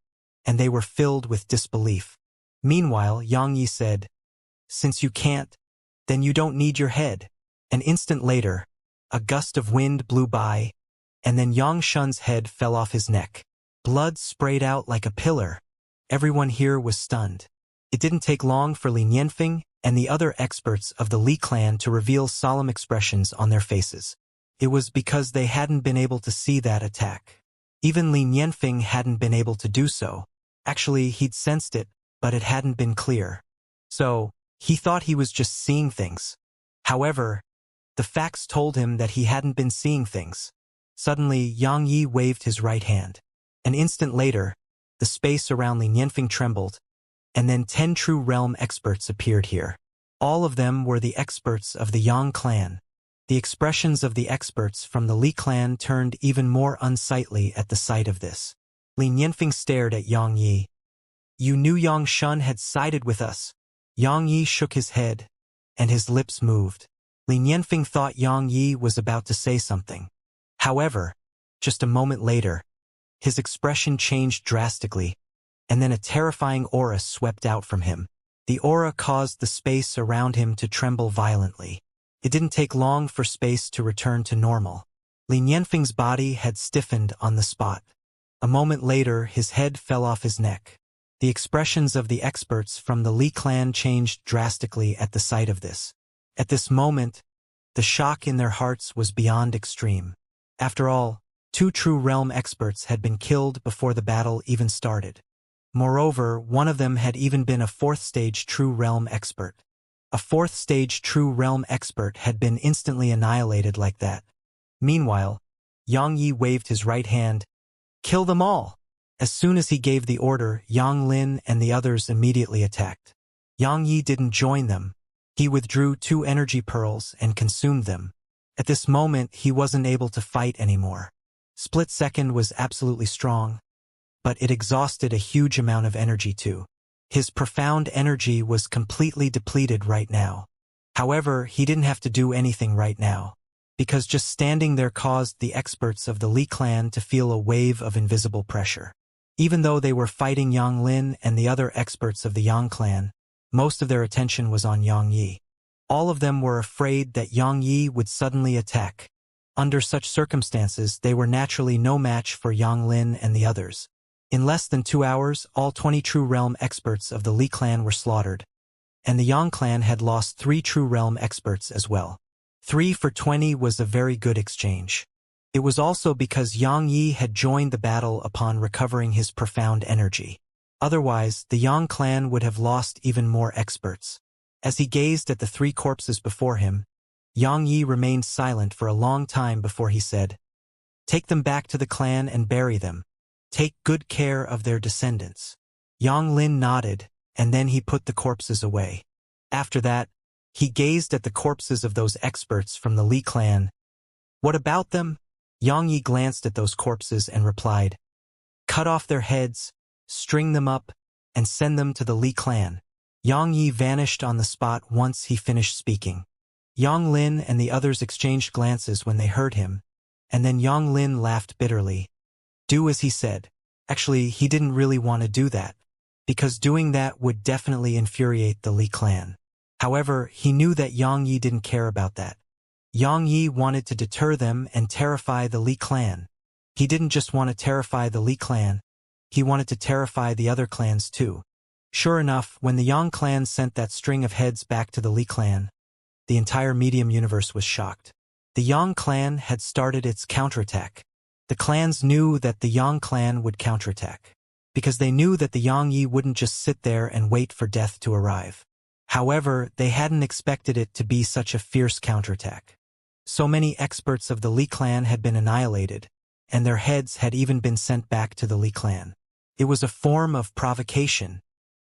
and they were filled with disbelief. Meanwhile, Yang Yi said, Since you can't, then you don't need your head. An instant later, a gust of wind blew by, and then Yang Shun's head fell off his neck. Blood sprayed out like a pillar. Everyone here was stunned. It didn't take long for Li Nianfeng and the other experts of the Li clan to reveal solemn expressions on their faces. It was because they hadn't been able to see that attack. Even Li Nianfeng hadn't been able to do so. Actually, he'd sensed it, but it hadn't been clear. So, he thought he was just seeing things. However, the facts told him that he hadn't been seeing things. Suddenly, Yang Yi waved his right hand. An instant later, the space around Li Nianfeng trembled, and then 10 true realm experts appeared here. All of them were the experts of the Yang clan. The expressions of the experts from the Li clan turned even more unsightly at the sight of this. Li Nianfeng stared at Yang Yi. You knew Yang Shun had sided with us. Yang Yi shook his head, and his lips moved. Li Nianfeng thought Yang Yi was about to say something. However, Just a moment later, his expression changed drastically, and then a terrifying aura swept out from him. The aura caused the space around him to tremble violently. It didn't take long for space to return to normal. Li Nianfeng's body had stiffened on the spot. A moment later, his head fell off his neck. The expressions of the experts from the Li clan changed drastically at the sight of this. At this moment, the shock in their hearts was beyond extreme. After all, 2 true realm experts had been killed before the battle even started. Moreover, one of them had even been a 4th-stage true realm expert. A 4th-stage true realm expert had been instantly annihilated like that. Meanwhile, Yang Yi waved his right hand. "Kill them all!" As soon as he gave the order, Yang Lin and the others immediately attacked. Yang Yi didn't join them. He withdrew 2 energy pearls and consumed them. At this moment, he wasn't able to fight anymore. Split Second was absolutely strong, but it exhausted a huge amount of energy too. His profound energy was completely depleted right now. However, he didn't have to do anything right now, because just standing there caused the experts of the Li clan to feel a wave of invisible pressure. Even though they were fighting Yang Lin and the other experts of the Yang clan, most of their attention was on Yang Yi. All of them were afraid that Yang Yi would suddenly attack. Under such circumstances, they were naturally no match for Yang Lin and the others. In less than 2 hours, all 20 True Realm experts of the Li clan were slaughtered, and the Yang clan had lost 3 True Realm experts as well. 3 for 20 was a very good exchange. It was also because Yang Yi had joined the battle upon recovering his profound energy. Otherwise, the Yang clan would have lost even more experts. As he gazed at the 3 corpses before him, Yang Yi remained silent for a long time before he said, "Take them back to the clan and bury them. Take good care of their descendants." Yang Lin nodded, and then he put the corpses away. After that, he gazed at the corpses of those experts from the Li clan. "What about them?" Yang Yi glanced at those corpses and replied, "Cut off their heads, string them up, and send them to the Li clan." Yang Yi vanished on the spot once he finished speaking. Yang Lin and the others exchanged glances when they heard him, and then Yang Lin laughed bitterly. Do as he said. Actually, he didn't really want to do that, because doing that would definitely infuriate the Li clan. However, he knew that Yang Yi didn't care about that. Yang Yi wanted to deter them and terrify the Li clan. He didn't just want to terrify the Li clan, he wanted to terrify the other clans too. Sure enough, when the Yang clan sent that string of heads back to the Li clan, the entire medium universe was shocked. The Yang clan had started its counterattack. The clans knew that the Yang clan would counterattack, because they knew that the Yang Yi wouldn't just sit there and wait for death to arrive. However, they hadn't expected it to be such a fierce counterattack. So many experts of the Li clan had been annihilated, and their heads had even been sent back to the Li clan. It was a form of provocation,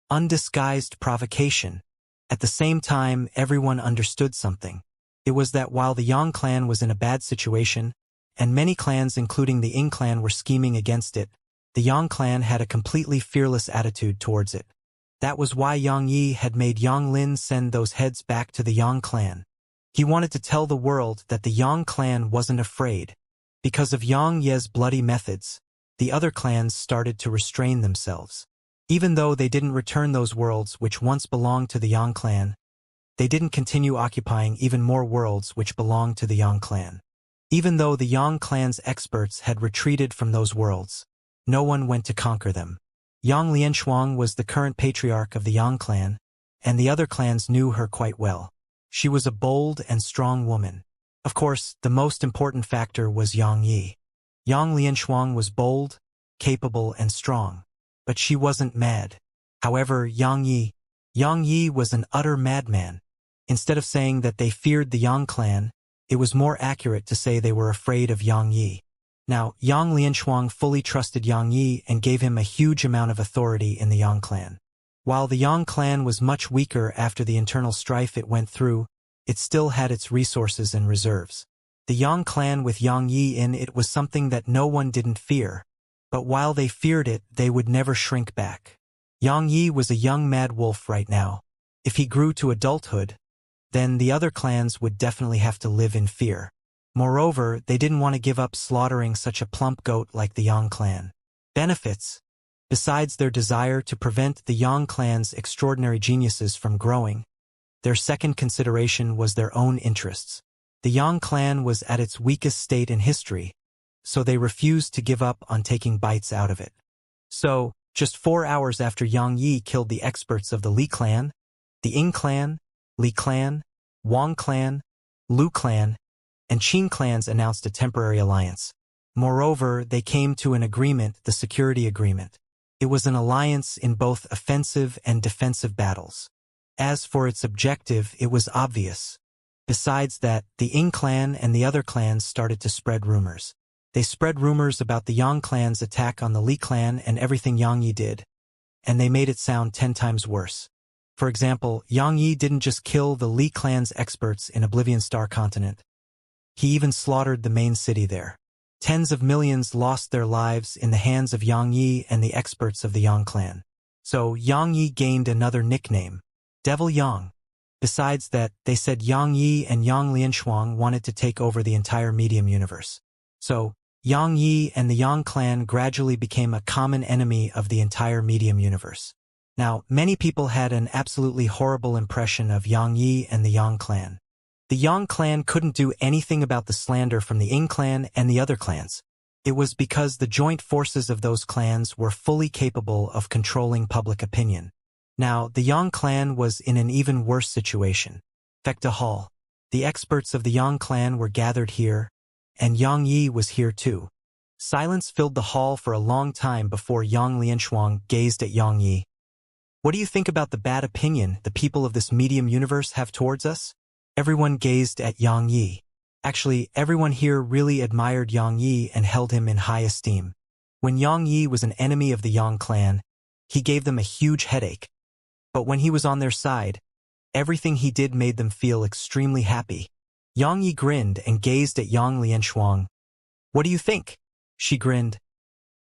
undisguised provocation. At the same time, everyone understood something. It was that while the Yang clan was in a bad situation, and many clans including the Ying clan were scheming against it, the Yang clan had a completely fearless attitude towards it. That was why Yang Yi had made Yang Lin send those heads back to the Yang clan. He wanted to tell the world that the Yang clan wasn't afraid. Because of Yang Ye's bloody methods, the other clans started to restrain themselves. Even though they didn't return those worlds which once belonged to the Yang clan, they didn't continue occupying even more worlds which belonged to the Yang clan. Even though the Yang clan's experts had retreated from those worlds, no one went to conquer them. Yang Lianshuang was the current patriarch of the Yang clan, and the other clans knew her quite well. She was a bold and strong woman. Of course, the most important factor was Yang Yi. Yang Lianshuang was bold, capable, and strong, but she wasn't mad. However, Yang Yi was an utter madman. Instead of saying that they feared the Yang clan, it was more accurate to say they were afraid of Yang Yi. Now, Yang Lianshuang fully trusted Yang Yi and gave him a huge amount of authority in the Yang clan. While the Yang clan was much weaker after the internal strife it went through, it still had its resources and reserves. The Yang clan with Yang Yi in it was something that no one didn't fear. But while they feared it, they would never shrink back. Yang Yi was a young mad wolf right now. If he grew to adulthood, then the other clans would definitely have to live in fear. Moreover, they didn't want to give up slaughtering such a plump goat like the Yang clan. Benefits. Besides their desire to prevent the Yang clan's extraordinary geniuses from growing, their second consideration was their own interests. The Yang clan was at its weakest state in history, so they refused to give up on taking bites out of it. So, just 4 hours after Yang Yi killed the experts of the Li clan, the Ying clan, Li clan, Wang clan, Lu clan, and Qin clans announced a temporary alliance. Moreover, they came to an agreement, the security agreement. It was an alliance in both offensive and defensive battles. As for its objective, it was obvious. Besides that, the Ying clan and the other clans started to spread rumors. They spread rumors about the Yang clan's attack on the Li clan and everything Yang Yi did, and they made it sound 10 times worse. For example, Yang Yi didn't just kill the Li clan's experts in Oblivion Star Continent. He even slaughtered the main city there. Tens of millions lost their lives in the hands of Yang Yi and the experts of the Yang clan. So Yang Yi gained another nickname, Devil Yang. Besides that, they said Yang Yi and Yang Lianshuang wanted to take over the entire medium universe. So, Yang Yi and the Yang clan gradually became a common enemy of the entire medium universe. Now, many people had an absolutely horrible impression of Yang Yi and the Yang clan. The Yang clan couldn't do anything about the slander from the Ying clan and the other clans. It was because the joint forces of those clans were fully capable of controlling public opinion. Now, the Yang clan was in an even worse situation. Fecta Hall. The experts of the Yang clan were gathered here, and Yang Yi was here too. Silence filled the hall for a long time before Yang Lianshuang gazed at Yang Yi. What do you think about the bad opinion the people of this medium universe have towards us? Everyone gazed at Yang Yi. Actually, everyone here really admired Yang Yi and held him in high esteem. When Yang Yi was an enemy of the Yang clan, he gave them a huge headache. But when he was on their side, everything he did made them feel extremely happy. Yang Yi grinned and gazed at Yang Lianshuang. What do you think? She grinned.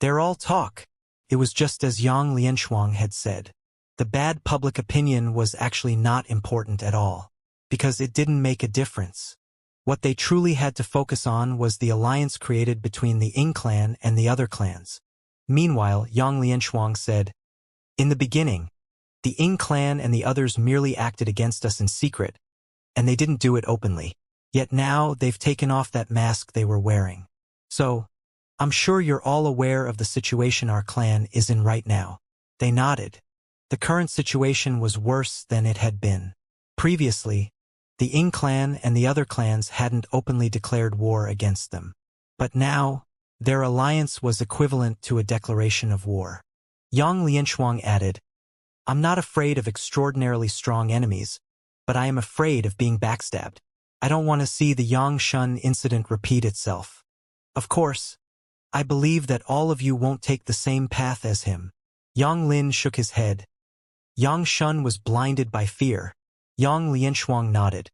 They're all talk. It was just as Yang Lianshuang had said. The bad public opinion was actually not important at all, because it didn't make a difference. What they truly had to focus on was the alliance created between the Ying clan and the other clans. Meanwhile, Yang Lianshuang said, in the beginning, the Ying clan and the others merely acted against us in secret, and they didn't do it openly. Yet now they've taken off that mask they were wearing. So, I'm sure you're all aware of the situation our clan is in right now. They nodded. The current situation was worse than it had been. Previously, the Ying clan and the other clans hadn't openly declared war against them. But now, their alliance was equivalent to a declaration of war. Yang Lianshuang added, I'm not afraid of extraordinarily strong enemies, but I am afraid of being backstabbed. I don't want to see the Yang Shun incident repeat itself. Of course, I believe that all of you won't take the same path as him. Yang Lin shook his head. Yang Shun was blinded by fear. Yang Lianshuang nodded.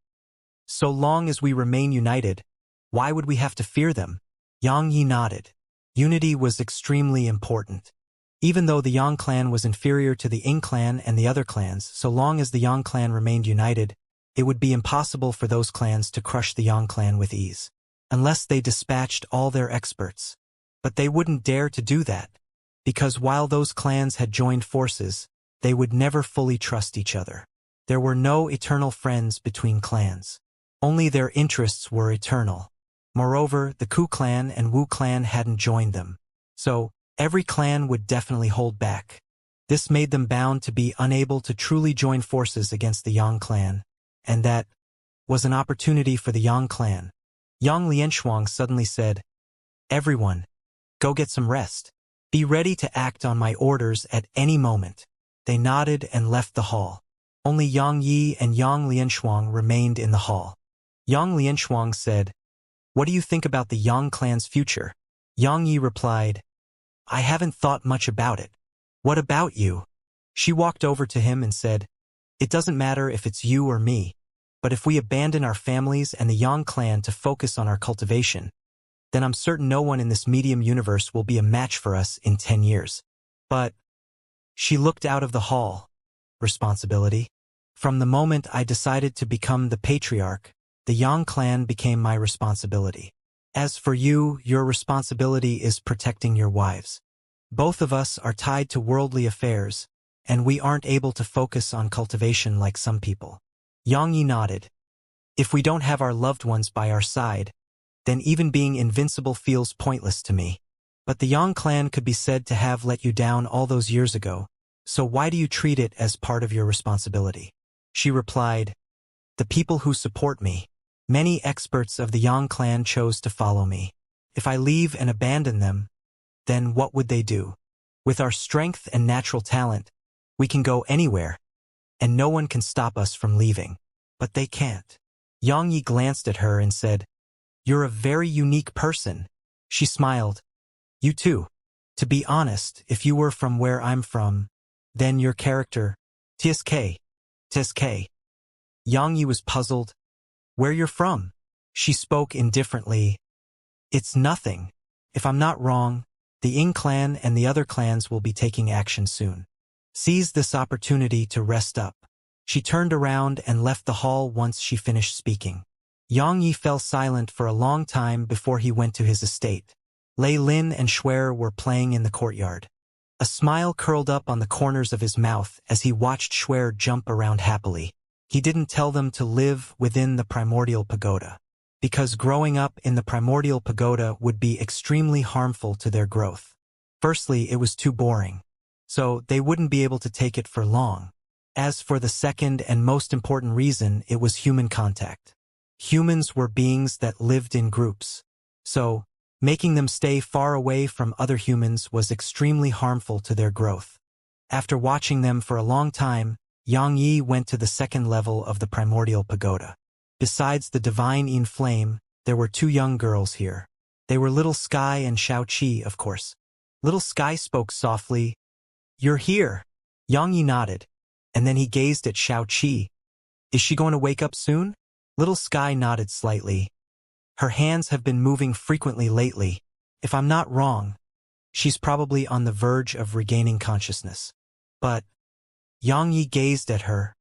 So long as we remain united, why would we have to fear them? Yang Yi nodded. Unity was extremely important. Even though the Yang clan was inferior to the Ying clan and the other clans, so long as the Yang clan remained united, it would be impossible for those clans to crush the Yang clan with ease, unless they dispatched all their experts. But they wouldn't dare to do that, because while those clans had joined forces, they would never fully trust each other. There were no eternal friends between clans. Only their interests were eternal. Moreover, the Ku clan and Wu clan hadn't joined them. So, every clan would definitely hold back. This made them bound to be unable to truly join forces against the Yang clan, and that was an opportunity for the Yang clan. Yang Lianshuang suddenly said, Everyone, go get some rest. Be ready to act on my orders at any moment. They nodded and left the hall. Only Yang Yi and Yang Lianshuang remained in the hall. Yang Lianshuang said, What do you think about the Yang clan's future? Yang Yi replied, I haven't thought much about it. What about you? She walked over to him and said, It doesn't matter if it's you or me, but if we abandon our families and the Yang clan to focus on our cultivation, then I'm certain no one in this medium universe will be a match for us in 10 years. But she looked out of the hall. Responsibility. From the moment I decided to become the patriarch, the Yang clan became my responsibility. As for you, your responsibility is protecting your wives. Both of us are tied to worldly affairs, and we aren't able to focus on cultivation like some people. Xianxia nodded. If we don't have our loved ones by our side, then even being invincible feels pointless to me. But the Yang clan could be said to have let you down all those years ago, so why do you treat it as part of your responsibility? She replied, the people who support me. Many experts of the Yang clan chose to follow me. If I leave and abandon them, then what would they do? With our strength and natural talent, we can go anywhere, and no one can stop us from leaving. But they can't. Xianxia glanced at her and said, you're a very unique person. She smiled. You too. To be honest, if you were from where I'm from, then your character, TSK. Xianxia was puzzled. Where you're from? She spoke indifferently. It's nothing. If I'm not wrong, the Ying clan and the other clans will be taking action soon. Seize this opportunity to rest up. She turned around and left the hall once she finished speaking. Xianxia fell silent for a long time before he went to his estate. Lei Lin and Xuer were playing in the courtyard. A smile curled up on the corners of his mouth as he watched Xuer jump around happily. He didn't tell them to live within the primordial pagoda, because growing up in the primordial pagoda would be extremely harmful to their growth. Firstly, it was too boring, so they wouldn't be able to take it for long. As for the second and most important reason, it was human contact. Humans were beings that lived in groups, so making them stay far away from other humans was extremely harmful to their growth. After watching them for a long time, Xianxia went to the second level of the primordial pagoda. Besides the divine inflame, there were two young girls here. They were Little Sky and Xiaoqi, of course. Little Sky spoke softly. You're here. Xianxia nodded, and then he gazed at Xiaoqi. Is she going to wake up soon? Little Sky nodded slightly. Her hands have been moving frequently lately. If I'm not wrong, she's probably on the verge of regaining consciousness. But Xianxia gazed at her.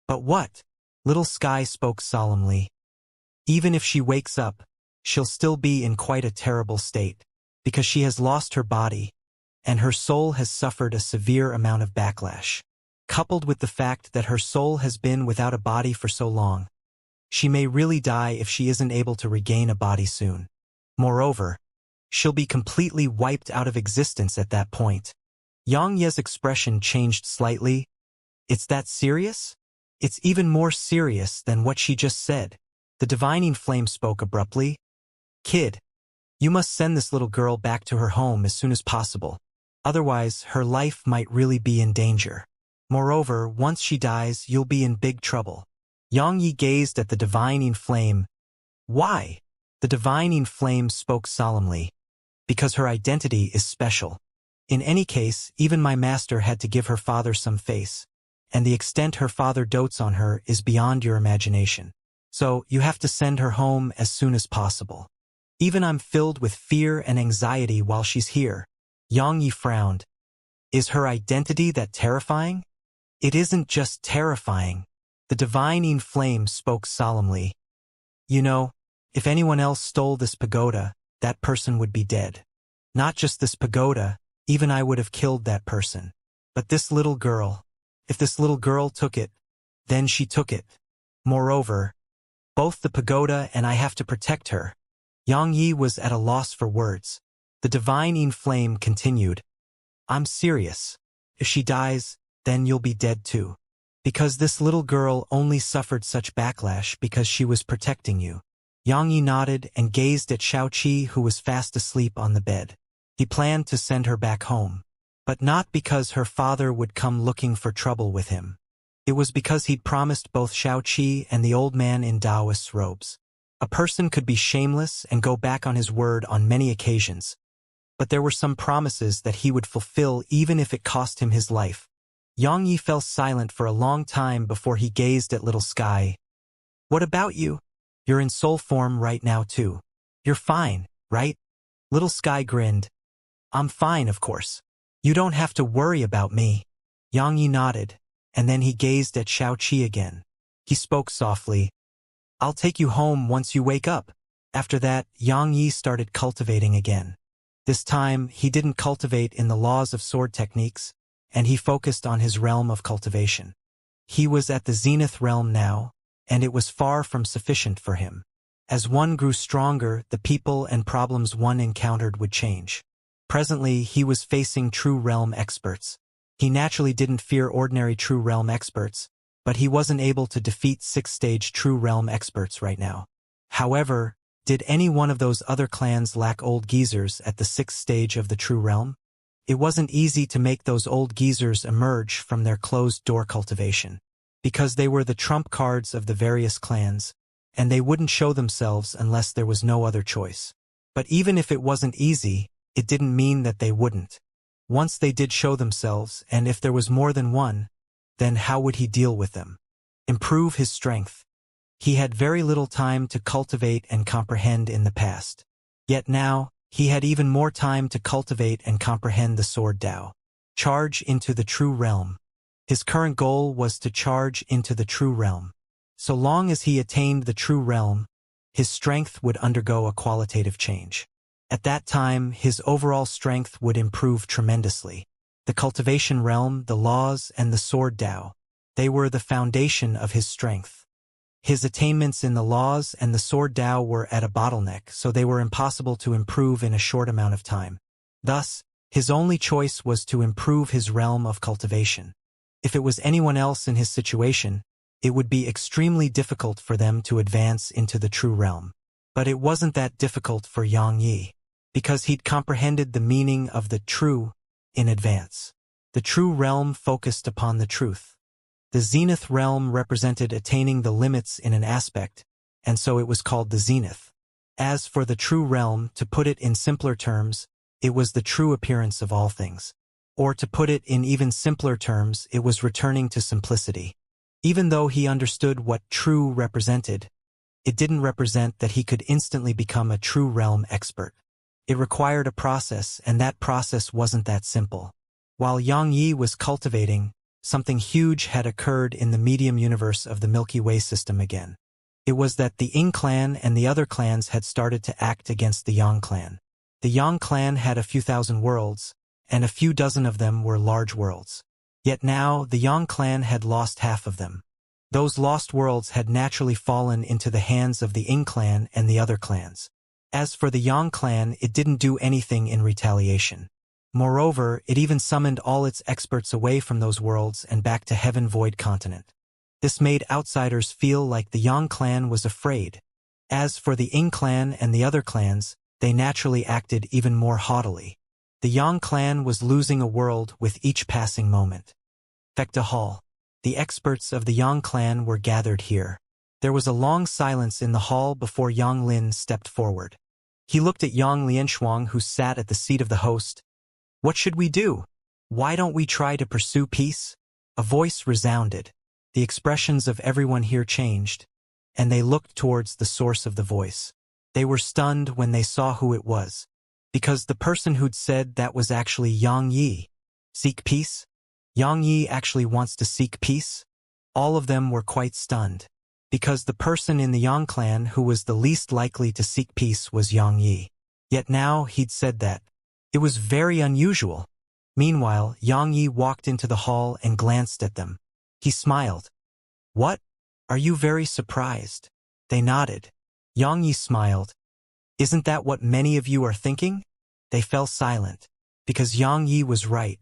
But what? Little Sky spoke solemnly. Even if she wakes up, she'll still be in quite a terrible state, because she has lost her body, and her soul has suffered a severe amount of backlash. Coupled with the fact that her soul has been without a body for so long, she may really die if she isn't able to regain a body soon. Moreover, she'll be completely wiped out of existence at that point. Xianxia's expression changed slightly. It's that serious? It's even more serious than what she just said. The divining flame spoke abruptly. Kid, you must send this little girl back to her home as soon as possible. Otherwise, her life might really be in danger. Moreover, once she dies, you'll be in big trouble. Xianxia gazed at the divining flame. Why? The divining flame spoke solemnly. Because her identity is special. In any case, even my master had to give her father some face, and the extent her father dotes on her is beyond your imagination. So, you have to send her home as soon as possible. Even I'm filled with fear and anxiety while she's here. Xianxia frowned. Is her identity that terrifying? It isn't just terrifying. The divining flame spoke solemnly. You know, if anyone else stole this pagoda, that person would be dead. Not just this pagoda, even I would have killed that person. But this little girl, if this little girl took it, then she took it. Moreover, both the pagoda and I have to protect her. Xianxia was at a loss for words. The divining flame continued. I'm serious. If she dies, then you'll be dead too. Because this little girl only suffered such backlash because she was protecting you. Xianxia nodded and gazed at Xiaoqi, who was fast asleep on the bed. He planned to send her back home, but not because her father would come looking for trouble with him. It was because he'd promised both Xiaoqi and the old man in Taoist robes. A person could be shameless and go back on his word on many occasions, but there were some promises that he would fulfill even if it cost him his life. Xianxia fell silent for a long time before he gazed at Little Sky. What about you? You're in soul form right now too. You're fine, right? Little Sky grinned. I'm fine, of course. You don't have to worry about me. Xianxia nodded, and then he gazed at Xiaoqi again. He spoke softly. I'll take you home once you wake up. After that, Yang Yi started cultivating again. This time, he didn't cultivate in the laws of sword techniques, and he focused on his realm of cultivation. He was at the zenith realm now, and it was far from sufficient for him. As one grew stronger, the people and problems one encountered would change. Presently, he was facing true realm experts. He naturally didn't fear ordinary true realm experts, but he wasn't able to defeat 6th-stage true realm experts right now. However, did any one of those other clans lack old geezers at the 6th stage of the true realm? It wasn't easy to make those old geezers emerge from their closed-door cultivation, because they were the trump cards of the various clans, and they wouldn't show themselves unless there was no other choice. But even if it wasn't easy, it didn't mean that they wouldn't. Once they did show themselves, and if there was more than one, then how would he deal with them? Improve his strength. He had very little time to cultivate and comprehend in the past. Yet now, he had even more time to cultivate and comprehend the sword Dao. Charge into the true realm. His current goal was to charge into the true realm. So long as he attained the true realm, his strength would undergo a qualitative change. At that time, his overall strength would improve tremendously. The cultivation realm, the laws, and the sword Dao, they were the foundation of his strength. His attainments in the laws and the sword Dao were at a bottleneck, so they were impossible to improve in a short amount of time. Thus, his only choice was to improve his realm of cultivation. If it was anyone else in his situation, it would be extremely difficult for them to advance into the true realm. But it wasn't that difficult for Yang Yi, because he'd comprehended the meaning of the true in advance. The true realm focused upon the truth. The zenith realm represented attaining the limits in an aspect, and so it was called the zenith. As for the true realm, to put it in simpler terms, it was the true appearance of all things. Or to put it in even simpler terms, it was returning to simplicity. Even though he understood what true represented, it didn't represent that he could instantly become a true realm expert. It required a process, and that process wasn't that simple. While Yang Yi was cultivating, something huge had occurred in the medium universe of the Milky Way system again. It was that the Ying clan and the other clans had started to act against the Yang clan. The Yang clan had a few thousand worlds, and a few dozen of them were large worlds. Yet now, the Yang clan had lost half of them. Those lost worlds had naturally fallen into the hands of the Ying clan and the other clans. As for the Yang clan, it didn't do anything in retaliation. Moreover, it even summoned all its experts away from those worlds and back to Heaven Void Continent. This made outsiders feel like the Yang clan was afraid. As for the Ying clan and the other clans, they naturally acted even more haughtily. The Yang clan was losing a world with each passing moment. Fekta Hall. The experts of the Yang clan were gathered here. There was a long silence in the hall before Yang Lin stepped forward. He looked at Yang Lianshuang, who sat at the seat of the host. What should we do? Why don't we try to pursue peace? A voice resounded. The expressions of everyone here changed, and they looked towards the source of the voice. They were stunned when they saw who it was, because the person who'd said that was actually Yang Yi. Seek peace? Yang Yi actually wants to seek peace? All of them were quite stunned, because the person in the Yang clan who was the least likely to seek peace was Yang Yi. Yet now he'd said that. It was very unusual. Meanwhile, Yang Yi walked into the hall and glanced at them. He smiled. What? Are you very surprised? They nodded. Yang Yi smiled. Isn't that what many of you are thinking? They fell silent, because Yang Yi was right.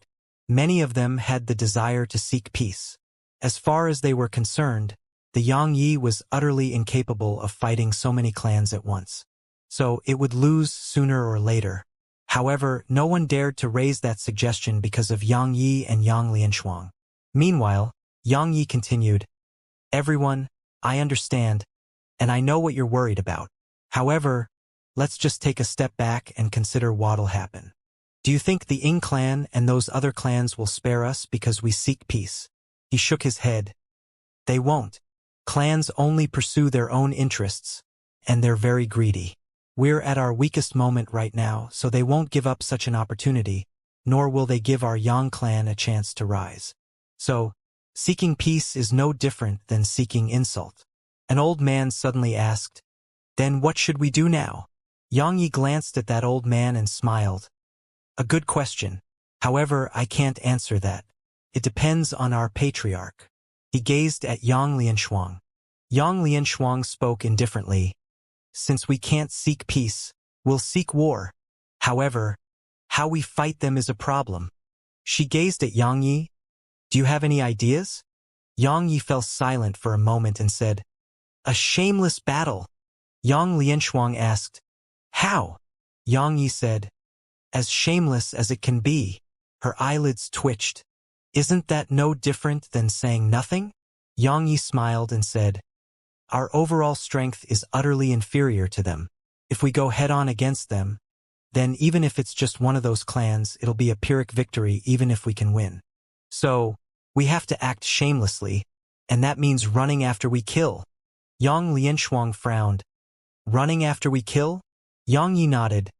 Many of them had the desire to seek peace. As far as they were concerned, the Yang Yi was utterly incapable of fighting so many clans at once. So it would lose sooner or later. However, no one dared to raise that suggestion because of Yang Yi and Yang Lianshuang. Meanwhile, Yang Yi continued, Everyone, I understand, and I know what you're worried about. However, let's just take a step back and consider what'll happen. Do you think the Ying clan and those other clans will spare us because we seek peace? He shook his head. They won't. Clans only pursue their own interests, and they're very greedy. We're at our weakest moment right now, so they won't give up such an opportunity, nor will they give our Yang clan a chance to rise. So, seeking peace is no different than seeking insult. An old man suddenly asked, "Then what should we do now?" Xianxia glanced at that old man and smiled. "A good question. However, I can't answer that. It depends on our patriarch." He gazed at Yang Lianshuang. Yang Lianshuang spoke indifferently. "Since we can't seek peace, we'll seek war. However, how we fight them is a problem." She gazed at Xianxia. "Do you have any ideas?" Xianxia fell silent for a moment and said, "A shameless battle." Yang Lianshuang asked, "How?" Xianxia said, "As shameless as it can be." Her eyelids twitched. "Isn't that no different than saying nothing?" Xianxia smiled and said, "Our overall strength is utterly inferior to them. If we go head-on against them, then even if it's just one of those clans, it'll be a Pyrrhic victory even if we can win. So, we have to act shamelessly, and that means running after we kill." Yang Lianshuang frowned. "Running after we kill?" Xianxia nodded.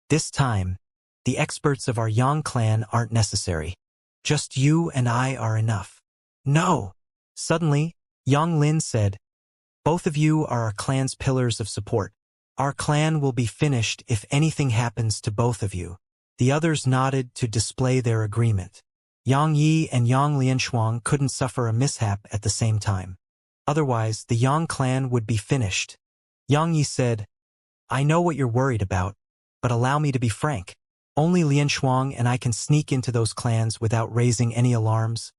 "This time, the experts of our Yang clan aren't necessary. Just you and I are enough." "No!" Suddenly, Yang Lin said, "Both of you are our clan's pillars of support. Our clan will be finished if anything happens to both of you." The others nodded to display their agreement. Yang Yi and Yang Lianshuang couldn't suffer a mishap at the same time. Otherwise, the Yang clan would be finished. Yang Yi said, "I know what you're worried about, but allow me to be frank. Only Lianshuang and I can sneak into those clans without raising any alarms,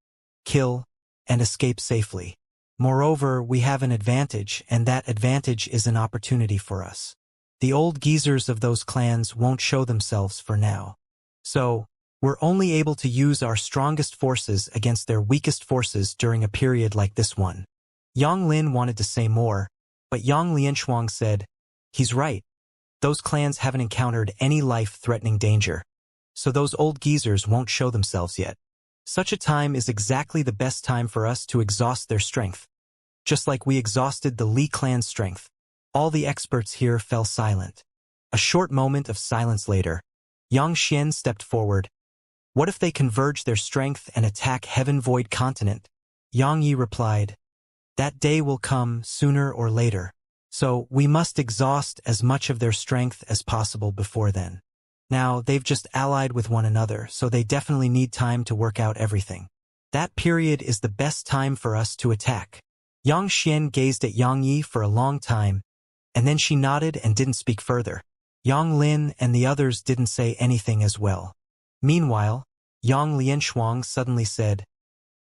kill, and escape safely. Moreover, we have an advantage, and that advantage is an opportunity for us. The old geezers of those clans won't show themselves for now. So, we're only able to use our strongest forces against their weakest forces during a period like this one." Yang Lin wanted to say more, but Yang Lianshuang said, "He's right. Those clans haven't encountered any life-threatening danger, so those old geezers won't show themselves yet. Such a time is exactly the best time for us to exhaust their strength. Just like we exhausted the Li clan's strength." All the experts here fell silent. A short moment of silence later, Yang Xian stepped forward. "What if they converge their strength and attack Heaven Void Continent?" Yang Yi replied, "That day will come sooner or later. So we must exhaust as much of their strength as possible before then. Now, they've just allied with one another, so they definitely need time to work out everything. That period is the best time for us to attack." Yang Xian gazed at Yang Yi for a long time, and then she nodded and didn't speak further. Yang Lin and the others didn't say anything as well. Meanwhile, Yang Lianshuang suddenly said,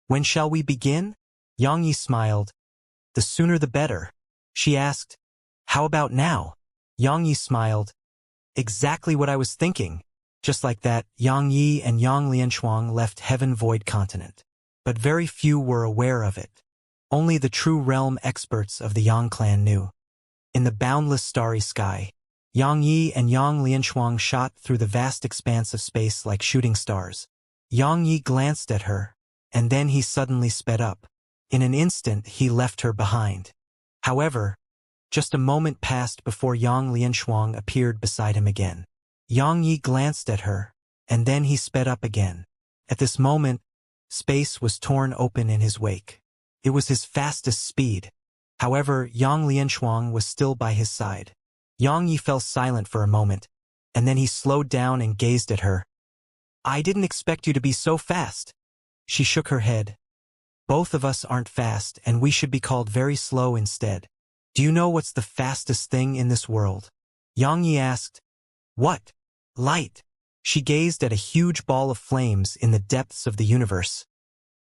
"When shall we begin?" Yang Yi smiled. "The sooner the better." She asked, "How about now?" Yang Yi smiled. "Exactly what I was thinking." Just like that, Yang Yi and Yang Lianshuang left Heaven Void Continent. But very few were aware of it. Only the true realm experts of the Yang clan knew. In the boundless starry sky, Yang Yi and Yang Lianshuang shot through the vast expanse of space like shooting stars. Yang Yi glanced at her, and then he suddenly sped up. In an instant, he left her behind. However, just a moment passed before Yang Lianshuang appeared beside him again. Yang Yi glanced at her, and then he sped up again. At this moment, space was torn open in his wake. It was his fastest speed. However, Yang Lianshuang was still by his side. Yang Yi fell silent for a moment, and then he slowed down and gazed at her. "I didn't expect you to be so fast." She shook her head. "Both of us aren't fast, and we should be called very slow instead. Do you know what's the fastest thing in this world?" Yang Yi asked. "What?" "Light." She gazed at a huge ball of flames in the depths of the universe.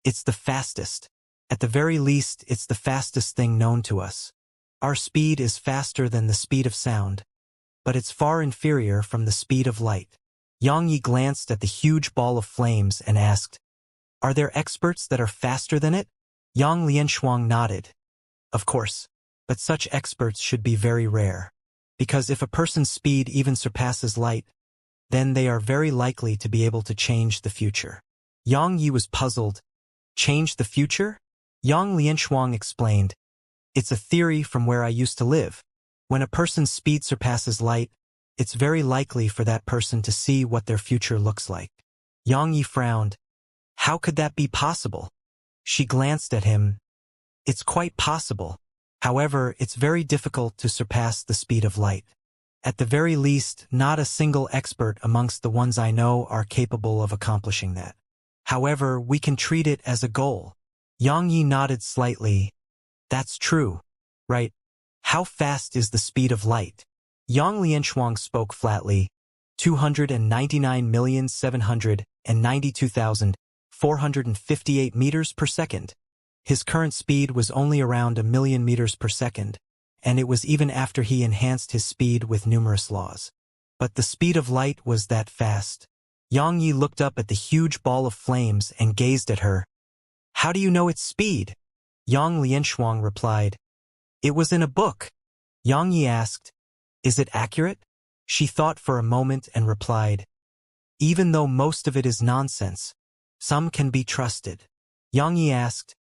"It's the fastest. At the very least, it's the fastest thing known to us. Our speed is faster than the speed of sound, but it's far inferior from the speed of light." Yang Yi glanced at the huge ball of flames and asked, "Are there experts that are faster than it?" Yang Lianshuang nodded. "Of course, but such experts should be very rare, because if a person's speed even surpasses light, then they are very likely to be able to change the future." Yang Yi was puzzled. "Change the future?" Yang Lianshuang explained, "It's a theory from where I used to live. When a person's speed surpasses light, it's very likely for that person to see what their future looks like." Yang Yi frowned. "How could that be possible?" She glanced at him. "It's quite possible. However, it's very difficult to surpass the speed of light. At the very least, not a single expert amongst the ones I know are capable of accomplishing that. However, we can treat it as a goal. Yang Yi nodded slightly. That's true, right? How fast is the speed of light? Yang Lianshuang spoke flatly. 299,792,458 meters per second. His current speed was only around 1,000,000 meters per second, and it was even after he enhanced his speed with numerous laws. But the speed of light was that fast. Yang Yi looked up at the huge ball of flames and gazed at her. How do you know its speed? Yang Lianshuang replied. It was in a book. Yang Yi asked, is it accurate? She thought for a moment and replied, even though most of it is nonsense, some can be trusted. Yang Yi asked,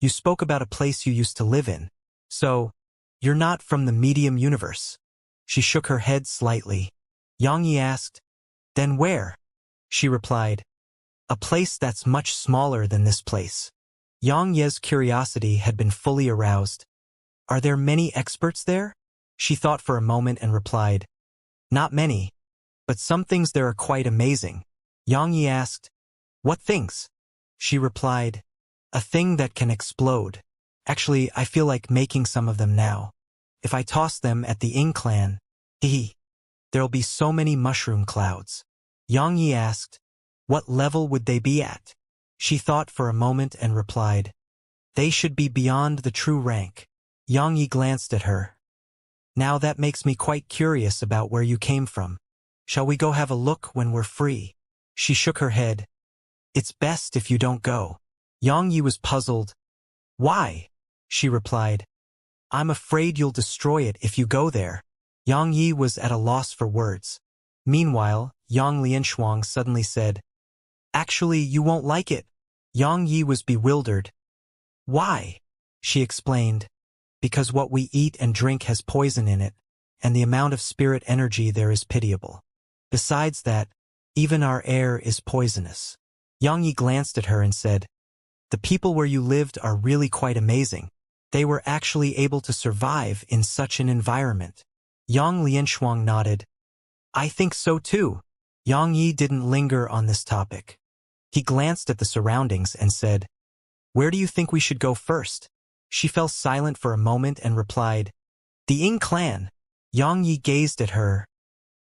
you spoke about a place you used to live in, so you're not from the medium universe. She shook her head slightly. Yang Yi asked, then where? She replied, a place that's much smaller than this place. Yang Ye's curiosity had been fully aroused. Are there many experts there? She thought for a moment and replied, not many, but some things there are quite amazing. Yang Yi asked, what things? She replied, a thing that can explode. Actually, I feel like making some of them now. If I toss them at the Ying clan, there'll be so many mushroom clouds. Yang Yi asked, what level would they be at? She thought for a moment and replied, they should be beyond the true rank. Yang Yi glanced at her. Now that makes me quite curious about where you came from. Shall we go have a look when we're free? She shook her head. It's best if you don't go. Yang Yi was puzzled. Why? She replied. I'm afraid you'll destroy it if you go there. Yang Yi was at a loss for words. Meanwhile, Yang Lianshuang suddenly said, actually, you won't like it. Yang Yi was bewildered. Why? She explained. Because what we eat and drink has poison in it, and the amount of spirit energy there is pitiable. Besides that, even our air is poisonous. Yang Yi glanced at her and said, the people where you lived are really quite amazing. They were actually able to survive in such an environment. Yang Lianshuang nodded. I think so too. Yang Yi didn't linger on this topic. He glanced at the surroundings and said, where do you think we should go first? She fell silent for a moment and replied, the Ying clan. Yang Yi gazed at her.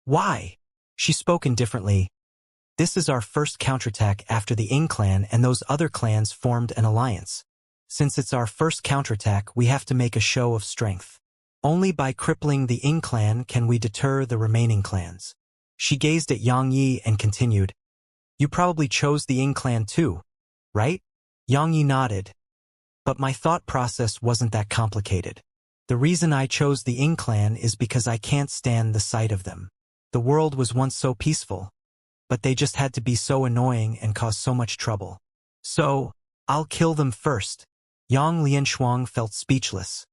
Why? She spoke indifferently. This is our first counterattack after the Ying clan and those other clans formed an alliance. Since it's our first counterattack, we have to make a show of strength. Only by crippling the Ying clan can we deter the remaining clans. She gazed at Yang Yi and continued, you probably chose the Ying clan too, right? Yang Yi nodded. But my thought process wasn't that complicated. The reason I chose the Ying clan is because I can't stand the sight of them. The world was once so peaceful, but they just had to be so annoying and cause so much trouble. So, I'll kill them first. Yang Lianshuang felt speechless.